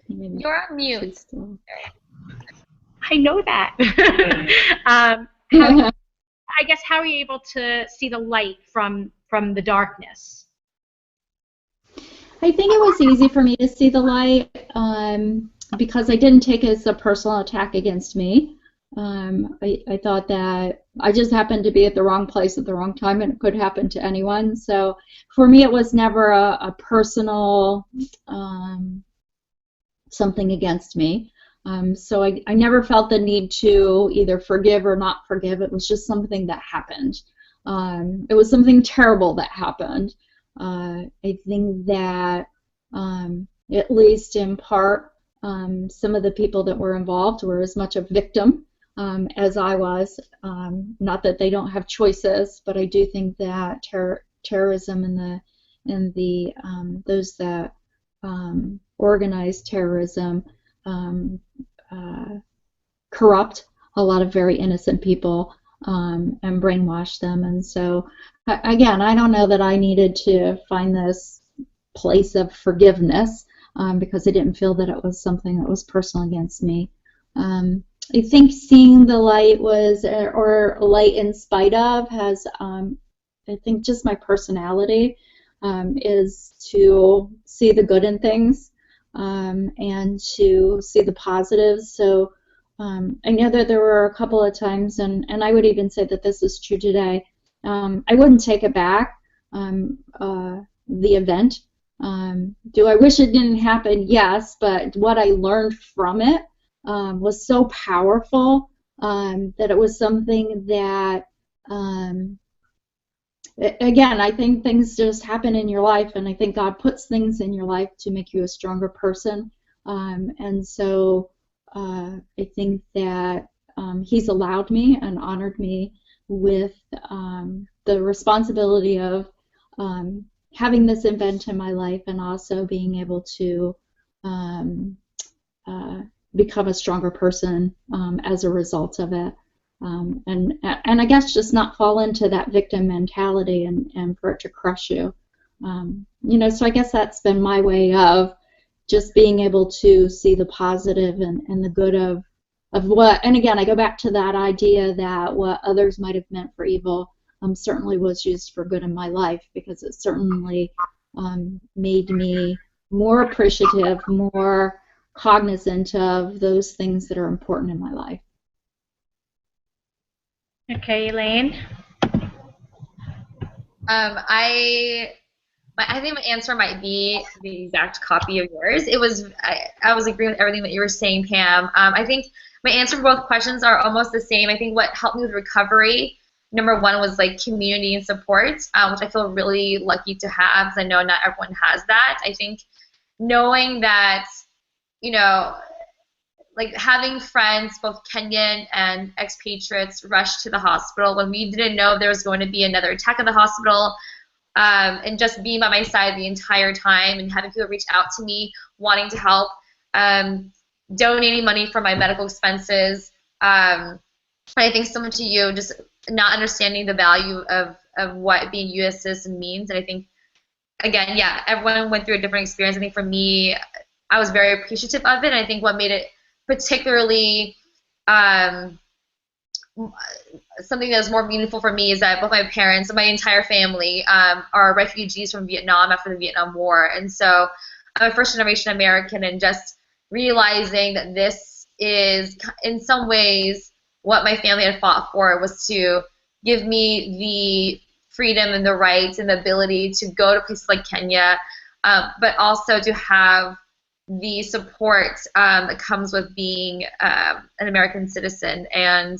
[SPEAKER 6] You're on mute.
[SPEAKER 5] I know that. I guess how are you able to see the light from the darkness?
[SPEAKER 7] I think it was easy for me to see the light because I didn't take it as a personal attack against me. I thought that I just happened to be at the wrong place at the wrong time, and it could happen to anyone. So for me, it was never a personal something against me. So I never felt the need to either forgive or not forgive. It was just something that happened. It was something terrible that happened. I think that at least in part, some of the people that were involved were as much a victim as I was. Not that they don't have choices, but I do think that terrorism and the those that organize terrorism corrupt a lot of very innocent people and brainwash them. And so, again, I don't know that I needed to find this place of forgiveness because I didn't feel that it was something that was personal against me. I think seeing the light was, or light in spite of, has, I think just my personality is to see the good in things and to see the positives. So I know that there were a couple of times, and I would even say that this is true today, I wouldn't take it back, the event. Do I wish it didn't happen? Yes, but what I learned from it was so powerful that it was something that, again, I think things just happen in your life, and I think God puts things in your life to make you a stronger person. And so I think that He's allowed me and honored me with the responsibility of having this event in my life, and also being able to become a stronger person as a result of it. And I guess just not fall into that victim mentality and for it to crush you. So I guess that's been my way of just being able to see the positive and the good of what, and again, I go back to that idea that what others might have meant for evil certainly was used for good in my life, because it certainly made me more appreciative, more cognizant of those things that are important in my life.
[SPEAKER 5] Okay, Elaine.
[SPEAKER 6] I think my answer might be the exact copy of yours. I was agreeing with everything that you were saying, Pam. I think my answer for both questions are almost the same. I think what helped me with recovery, number one, was like community and support, which I feel really lucky to have, because I know not everyone has that. I think knowing that, like having friends, both Kenyan and expatriates, rush to the hospital when we didn't know there was going to be another attack at the hospital, and just being by my side the entire time and having people reach out to me wanting to help, donating money for my medical expenses. I think similar to you, just not understanding the value of what being a U.S. citizen means. And I think, again, yeah, everyone went through a different experience. I think for me, I was very appreciative of it. And I think what made it particularly something that was more meaningful for me is that both my parents and my entire family are refugees from Vietnam after the Vietnam War. And so I'm a first-generation American, and just realizing that this is, in some ways, what my family had fought for, was to give me the freedom and the rights and the ability to go to places like Kenya, but also to have the support that comes with being an American citizen, and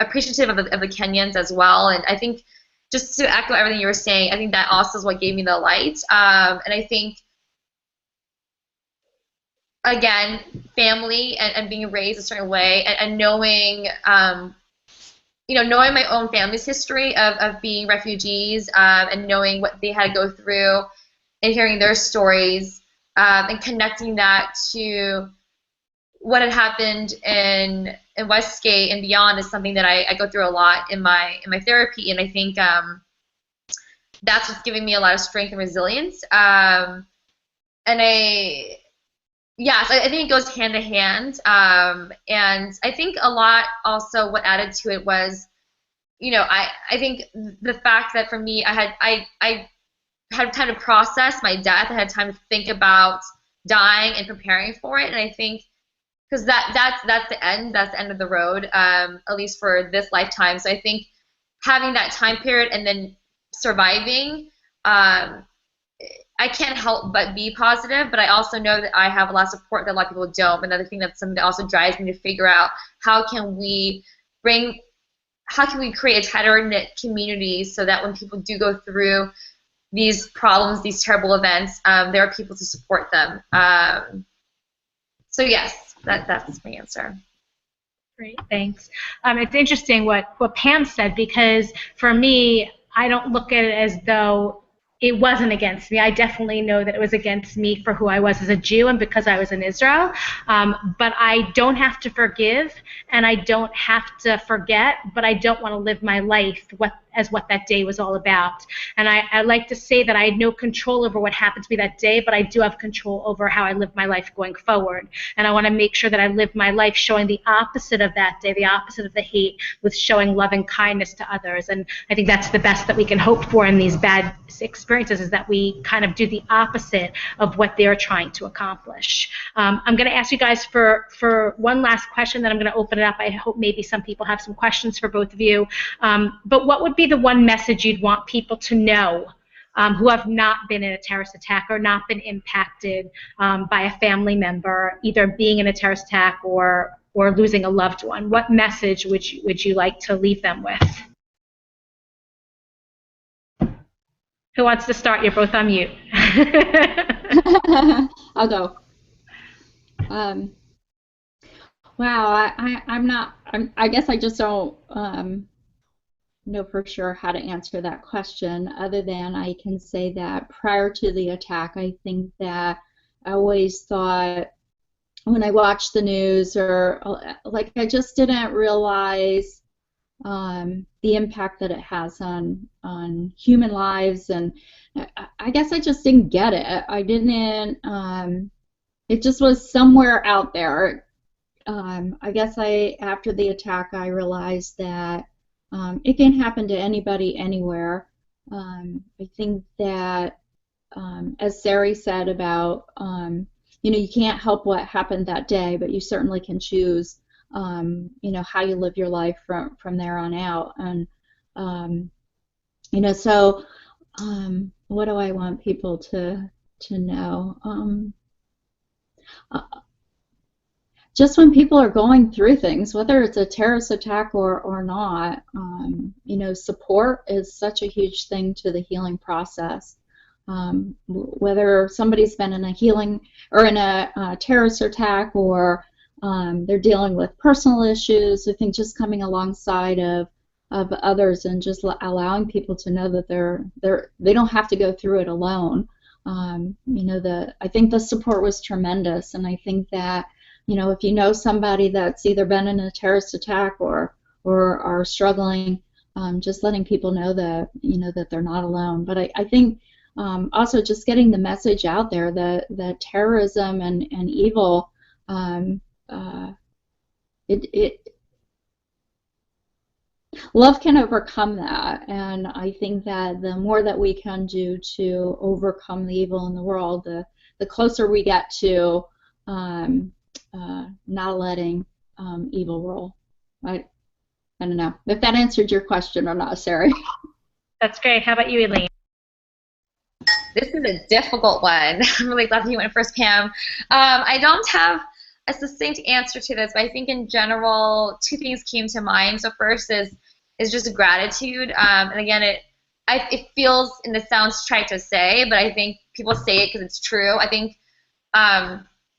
[SPEAKER 6] appreciative of the Kenyans as well. And I think, just to echo everything you were saying, I think that also is what gave me the light. And I think, again, family and being raised a certain way, and knowing, knowing my own family's history of being refugees, and knowing what they had to go through, and hearing their stories, and connecting that to what had happened in Westgate and beyond, is something that I go through a lot in my therapy. And I think that's what's giving me a lot of strength and resilience. And I think it goes hand in hand. And I think a lot also what added to it was, I think the fact that for me, I had time to process my death. I had time to think about dying and preparing for it. And I think, because that's the end of the road, at least for this lifetime. So I think having that time period and then surviving, I can't help but be positive, but I also know that I have a lot of support that a lot of people don't. Another thing that's something that also drives me to figure out how can we create a tighter knit community, so that when people do go through these problems, these terrible events, there are people to support them. So yes, that's my answer.
[SPEAKER 5] Great, thanks. It's interesting what Pam said, because for me, I don't look at it as though it wasn't against me. I definitely know that it was against me for who I was as a Jew and because I was in Israel. But I don't have to forgive, and I don't have to forget, but I don't want to live my life as what that day was all about. And I like to say that I had no control over what happened to me that day, but I do have control over how I live my life going forward. And I want to make sure that I live my life showing the opposite of that day, the opposite of the hate, with showing love and kindness to others. And I think that's the best that we can hope for in these bad experiences, is that we kind of do the opposite of what they're trying to accomplish. I'm going to ask you guys for one last question, then I'm going to open it up. I hope maybe some people have some questions for both of you. But what would be the one message you'd want people to know who have not been in a terrorist attack or not been impacted by a family member, either being in a terrorist attack or losing a loved one? What message would you like to leave them with? Who wants to start? You're both on mute.
[SPEAKER 7] I'll go. Wow, I guess I just don't know for sure how to answer that question, other than I can say that prior to the attack, I think that I always thought, when I watched the news, or like, I just didn't realize the impact that it has on human lives, and I guess I just didn't get it. I didn't. It just was somewhere out there. I guess after the attack, I realized that it can happen to anybody, anywhere. I think that, as Sari said about, you can't help what happened that day, but you certainly can choose, how you live your life from there on out. And, so what do I want people to know? Just when people are going through things, whether it's a terrorist attack or not, support is such a huge thing to the healing process. whether somebody's been in a healing or in a terrorist attack, or they're dealing with personal issues. I think just coming alongside of others and just allowing people to know that they don't have to go through it alone. I think the support was tremendous, and I think that if you know somebody that's either been in a terrorist attack or are struggling, just letting people know that that they're not alone. But I think also just getting the message out there that terrorism and evil, love can overcome that, and I think that the more that we can do to overcome the evil in the world, the closer we get to not letting evil rule. I don't know if that answered your question or not, Sarah.
[SPEAKER 5] That's great. How about you, Elaine?
[SPEAKER 6] This is a difficult one. I'm really glad that you went first, Pam. I don't have a succinct answer to this, but I think in general, two things came to mind. So first is just gratitude, and again, it feels, and it sounds trite to say, but I think people say it because it's true. I think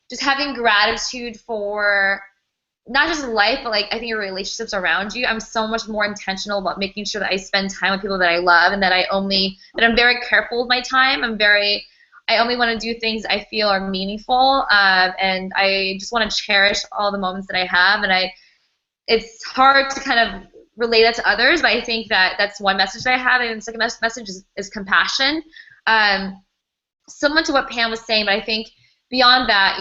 [SPEAKER 6] just having gratitude for not just life, but I think your relationships around you. I'm so much more intentional about making sure that I spend time with people that I love, and that I'm very careful with my time. I only want to do things I feel are meaningful, and I just want to cherish all the moments that I have. And it's hard to kind of relate that to others, but I think that's one message that I have. And the second message is compassion. Similar to what Pam was saying, but I think beyond that,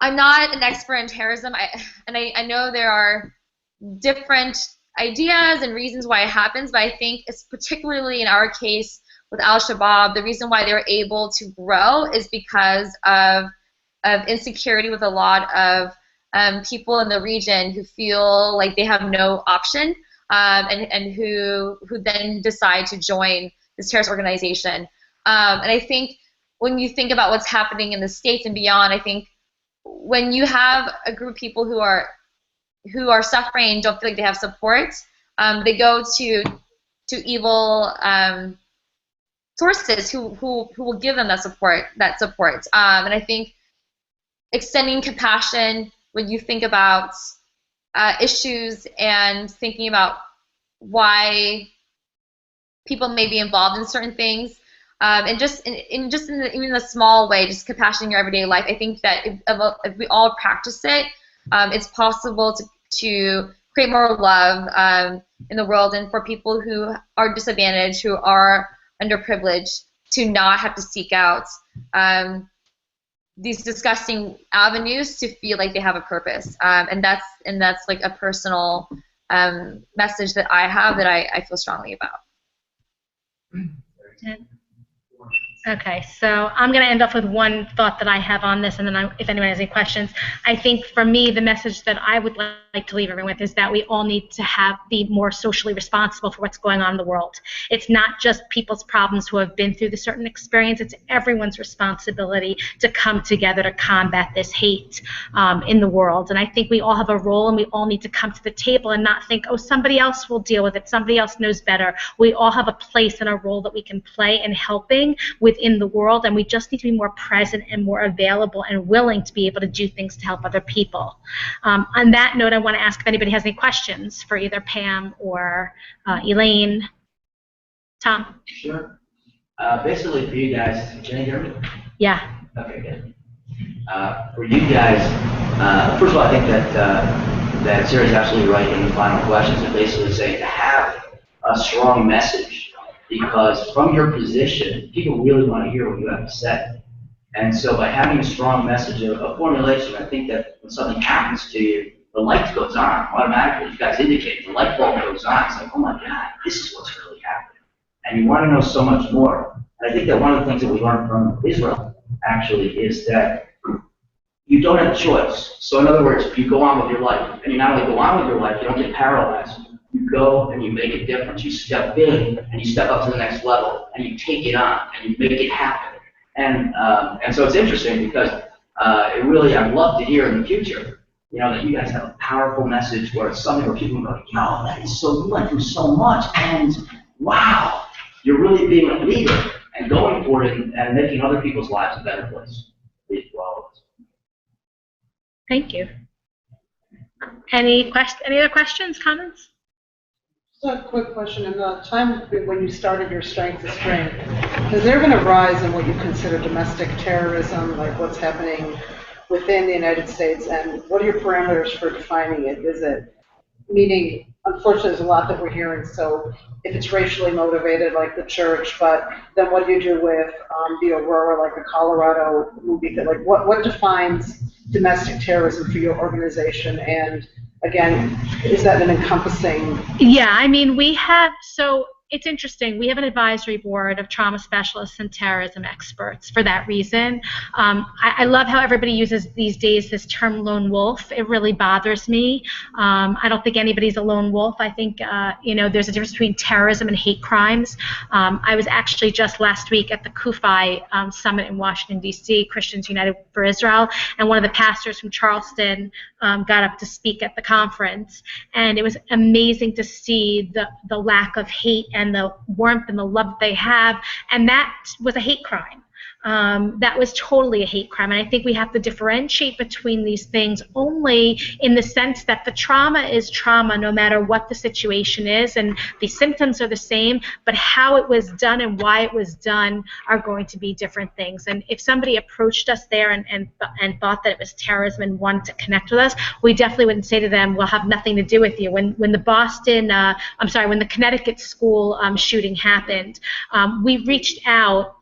[SPEAKER 6] I'm not an expert in terrorism, I know there are different ideas and reasons why it happens, but I think it's particularly in our case with Al-Shabaab, the reason why they were able to grow is because of insecurity with a lot of people in the region who feel like they have no option, and who then decide to join this terrorist organization. And I think when you think about what's happening in the States and beyond, I think when you have a group of people who are suffering and don't feel like they have support, they go to evil sources who will give them that support. And I think extending compassion when you think about issues and thinking about why people may be involved in certain things, and just in even a small way, just compassion in your everyday life. I think that if we all practice it, it's possible to create more love in the world, and for people who are disadvantaged, who are underprivileged, to not have to seek out these disgusting avenues to feel like they have a purpose. And that's like a personal message that I have that I feel strongly about.
[SPEAKER 5] Okay, so I'm going to end off with one thought that I have on this, and then if anyone has any questions. I think for me, the message that I would like to leave everyone with is that we all need to be more socially responsible for what's going on in the world. It's not just people's problems who have been through the certain experience. It's everyone's responsibility to come together to combat this hate in the world. And I think we all have a role, and we all need to come to the table and not think, oh, somebody else will deal with it, somebody else knows better. We all have a place and a role that we can play in helping within the world, and we just need to be more present and more available and willing to be able to do things to help other people. On that note, I want to ask if anybody has any questions for either Pam or Elaine. Tom?
[SPEAKER 8] Sure. Basically for you guys, can you hear me?
[SPEAKER 5] Yeah.
[SPEAKER 8] Okay, good. For you guys, first of all, I think that Sarah's absolutely right in the final questions, and basically saying to have a strong message, because from your position, people really want to hear what you have to say. And so by having a strong message, a formulation, I think that when something happens to you, the light goes on automatically. You guys indicate the light bulb goes on. It's like, oh my God, this is what's really happening. And you want to know so much more. And I think that one of the things that we learned from Israel, actually, is that you don't have a choice. So in other words, you go on with your life. And you not only go on with your life, you don't get paralyzed. You go and you make a difference. You step in and you step up to the next level and you take it on and you make it happen. And so it's interesting because it really, I'd love to hear in the future, that you guys have a powerful message where it's something where people go, that is so, you went through so much, and wow, you're really being a leader. and going forward and making other people's lives a better place for all of us.
[SPEAKER 5] Thank you. Any other questions, comments?
[SPEAKER 9] Just a quick question. In the time when you started your Strength to Strength, has there been a rise in what you consider domestic terrorism, like what's happening within the United States, and what are your parameters for defining it? Is it, meaning, unfortunately, there's a lot that we're hearing, so if it's racially motivated, like the church, but then what do you do with the Aurora, like the Colorado movie? Like, what defines domestic terrorism for your organization? And again, is that an encompassing?
[SPEAKER 5] Yeah, I mean, so it's interesting. We have an advisory board of trauma specialists and terrorism experts for that reason. I love how everybody uses these days this term lone wolf. It really bothers me. I don't think anybody's a lone wolf. I think, there's a difference between terrorism and hate crimes. I was actually just last week at the CUFI summit in Washington, D.C., Christians United for Israel, and one of the pastors from Charleston got up to speak at the conference, and it was amazing to see the lack of hate and the warmth and the love that they have, and that was a hate crime. That was totally a hate crime, and I think we have to differentiate between these things only in the sense that the trauma is trauma no matter what the situation is, and the symptoms are the same, but how it was done and why it was done are going to be different things. And if somebody approached us there and thought that it was terrorism and wanted to connect with us, we definitely wouldn't say to them, we'll have nothing to do with you. When the Connecticut school shooting happened, we reached out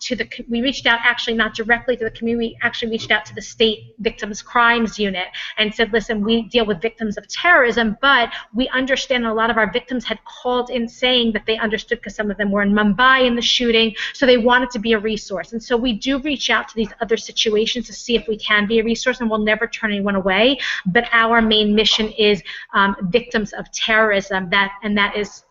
[SPEAKER 5] actually not directly to the community, we actually reached out to the state victims crimes unit and said, listen, we deal with victims of terrorism, but we understand a lot of our victims had called in saying that they understood because some of them were in Mumbai in the shooting, so they wanted to be a resource. And so we do reach out to these other situations to see if we can be a resource, and we'll never turn anyone away, but our main mission is victims of terrorism, that is,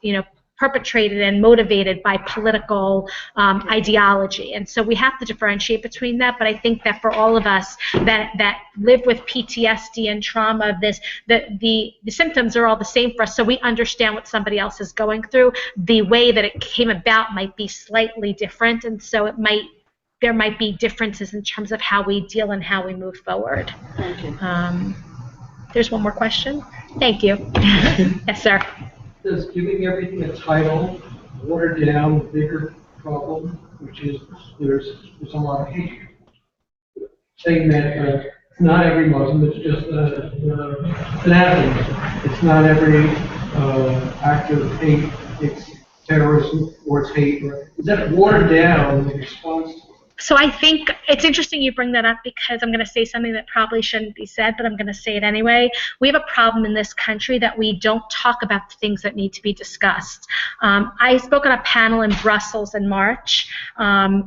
[SPEAKER 5] perpetrated and motivated by political ideology. And so we have to differentiate between that, but I think that for all of us that live with PTSD and trauma, the symptoms are all the same for us, so we understand what somebody else is going through. The way that it came about might be slightly different, and so there might be differences in terms of how we deal and how we move forward.
[SPEAKER 9] Thank you.
[SPEAKER 5] There's one more question. Thank you. Yes, sir.
[SPEAKER 3] Does giving everything a title water down the bigger problem, which is there's a lot of hate? Saying that not every Muslim, it's just fanaticism. It's not every act of hate, it's terrorism or it's hate. Is that watered down in response to?
[SPEAKER 5] So I think it's interesting you bring that up, because I'm going to say something that probably shouldn't be said, but I'm going to say it anyway. We have a problem in this country that we don't talk about the things that need to be discussed. I spoke on a panel in Brussels in March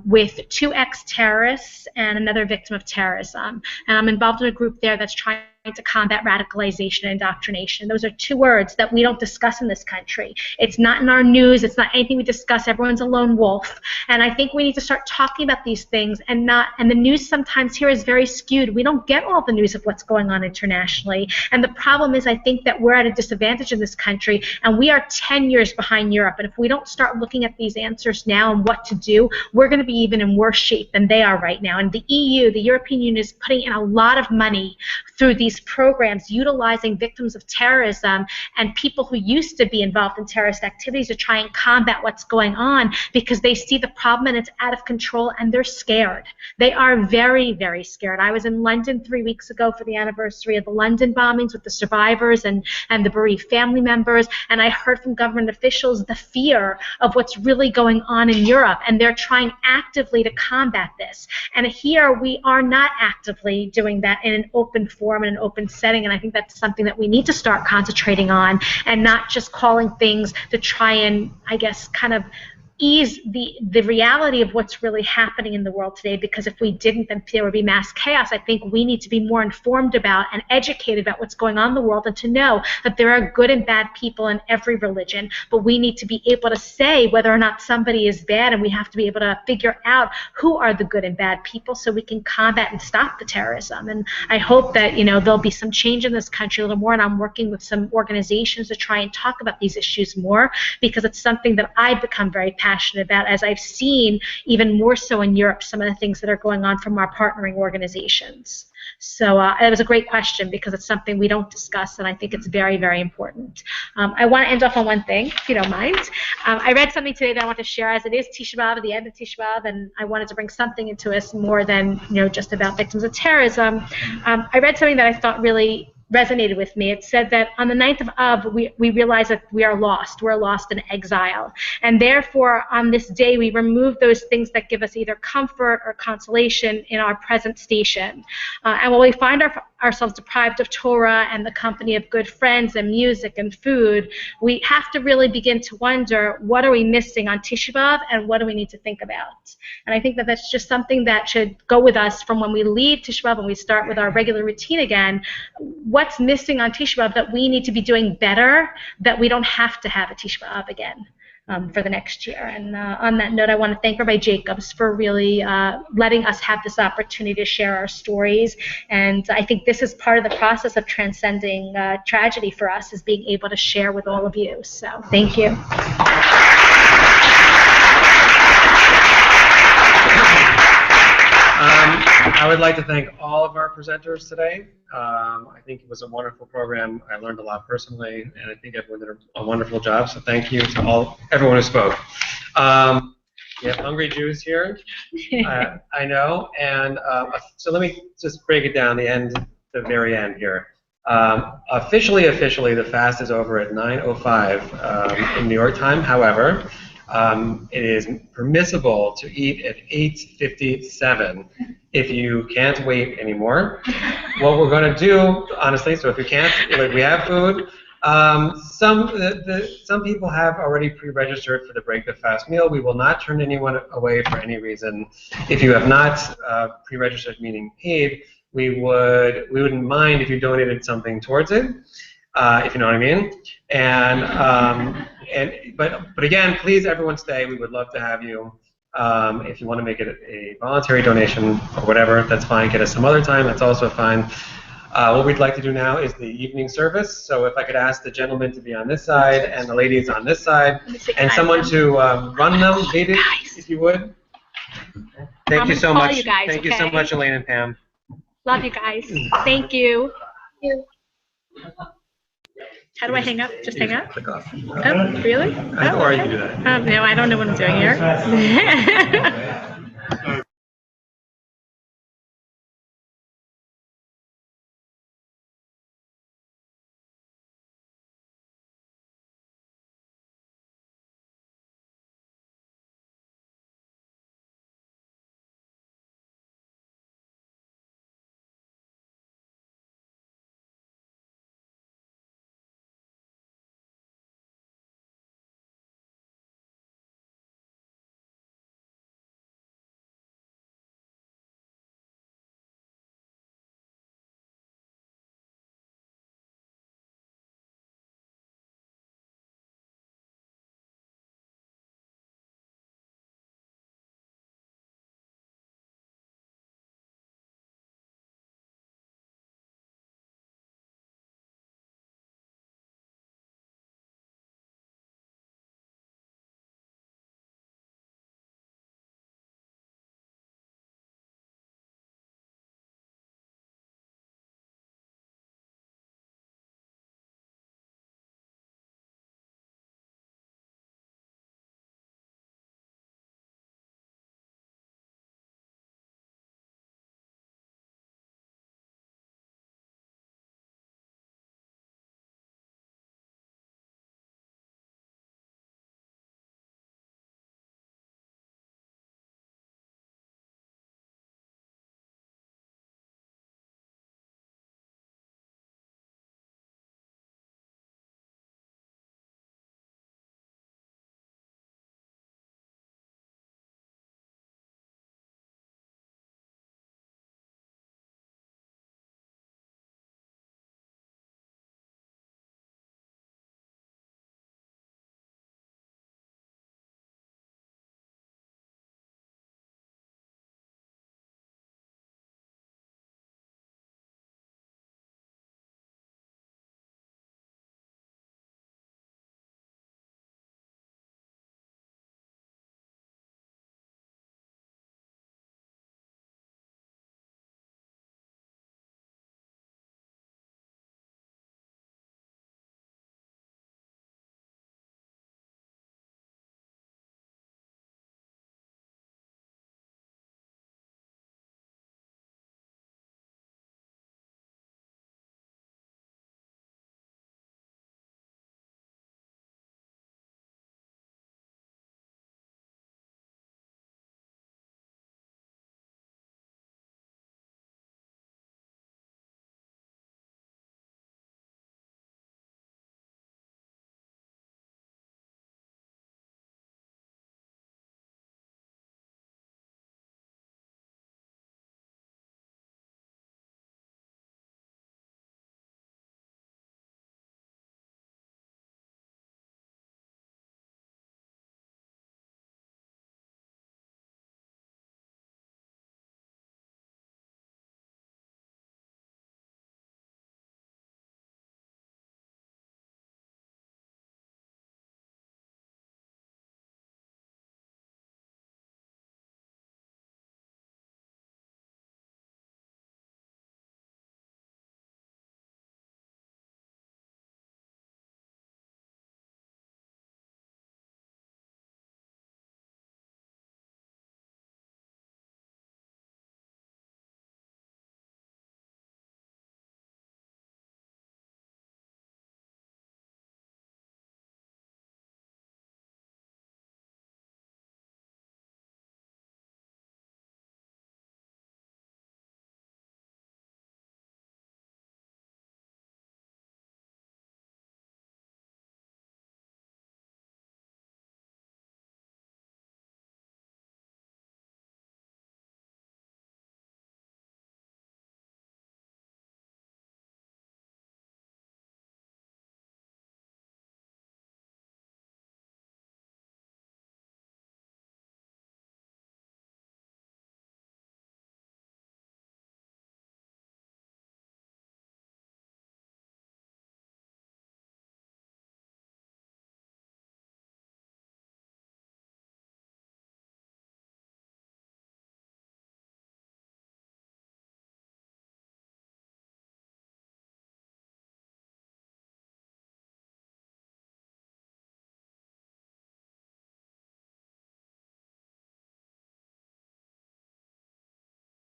[SPEAKER 5] with 2 ex-terrorists and another victim of terrorism. And I'm involved in a group there that's trying to combat radicalization and indoctrination. Those are 2 words that we don't discuss in this country. It's not in our news. It's not anything we discuss. Everyone's a lone wolf. And I think we need to start talking about these things, and the news sometimes here is very skewed. We don't get all the news of what's going on internationally. And the problem is, I think that we're at a disadvantage in this country, and we are 10 years behind Europe. And if we don't start looking at these answers now and what to do, we're going to be even in worse shape than they are right now. And the EU, the European Union, is putting in a lot of money through these programs utilizing victims of terrorism and people who used to be involved in terrorist activities to try and combat what's going on, because they see the problem and it's out of control, and they're scared. They are very, very scared. I was in London 3 weeks ago for the anniversary of the London bombings with the survivors and the bereaved family members, and I heard from government officials the fear of what's really going on in Europe, and they're trying actively to combat this. And here we are not actively doing that in an open forum, in an open setting, and I think that's something that we need to start concentrating on, and not just calling things to try and, I guess, kind of ease the reality of what's really happening in the world today, because if we didn't, then there would be mass chaos. I think we need to be more informed about and educated about what's going on in the world, and to know that there are good and bad people in every religion, but we need to be able to say whether or not somebody is bad, and we have to be able to figure out who are the good and bad people so we can combat and stop the terrorism. And I hope that there'll be some change in this country a little more, and I'm working with some organizations to try and talk about these issues more, because it's something that I've become very passionate passionate about, as I've seen even more so in Europe, some of the things that are going on from our partnering organizations. So it was a great question because it's something we don't discuss, and I think it's very, very important. I want to end off on one thing, if you don't mind. I read something today that I want to share, as it is Tisha B'Av, the end of Tisha B'Av, and I wanted to bring something into us more than just about victims of terrorism. I read something that I thought really resonated with me. It said that on the 9th of Av, we realize that we are lost. We're lost in exile. And therefore, on this day, we remove those things that give us either comfort or consolation in our present station. And when we find ourselves deprived of Torah and the company of good friends and music and food, we have to really begin to wonder, what are we missing on Tisha B'Av, and what do we need to think about? And I think that that's just something that should go with us from when we leave Tisha B'Av and we start with our regular routine again. What's missing on Tisha B'Av that we need to be doing better, that we don't have to have a Tisha B'Av again for the next year. And on that note, I want to thank Rabbi Jacobs for really letting us have this opportunity to share our stories. And I think this is part of the process of transcending tragedy for us, is being able to share with all of you. So thank you.
[SPEAKER 1] I would like to thank all of our presenters today. I think it was a wonderful program. I learned a lot personally, and I think everyone did a wonderful job. So thank you to everyone who spoke. We have hungry Jews here, I know, and so let me just break it down. The very end here. Officially, the fast is over at 9:05 in New York time. However, it is permissible to eat at 8:57 if you can't wait anymore. What we're going to do, honestly, so if you can't, we have food. Some people have already pre-registered for the Break the Fast meal. We will not turn anyone away for any reason. If you have not pre-registered, meaning paid, we wouldn't mind if you donated something towards it, if you know what I mean. But again, please, everyone stay. We would love to have you. If you want to make it a voluntary donation or whatever, that's fine. Get us some other time, that's also fine. What we'd like to do now is the evening service. So if I could ask the gentlemen to be on this side and the ladies on this side, and someone to run them, lead it, if you would. Thank you so much. Thank you so much, Elaine and Pam.
[SPEAKER 5] Love you guys. Thank you. How do I hang up? Just hang up?
[SPEAKER 1] Click off.
[SPEAKER 5] Oh, really?
[SPEAKER 1] Or you can do that.
[SPEAKER 5] No, I don't know what I'm doing here.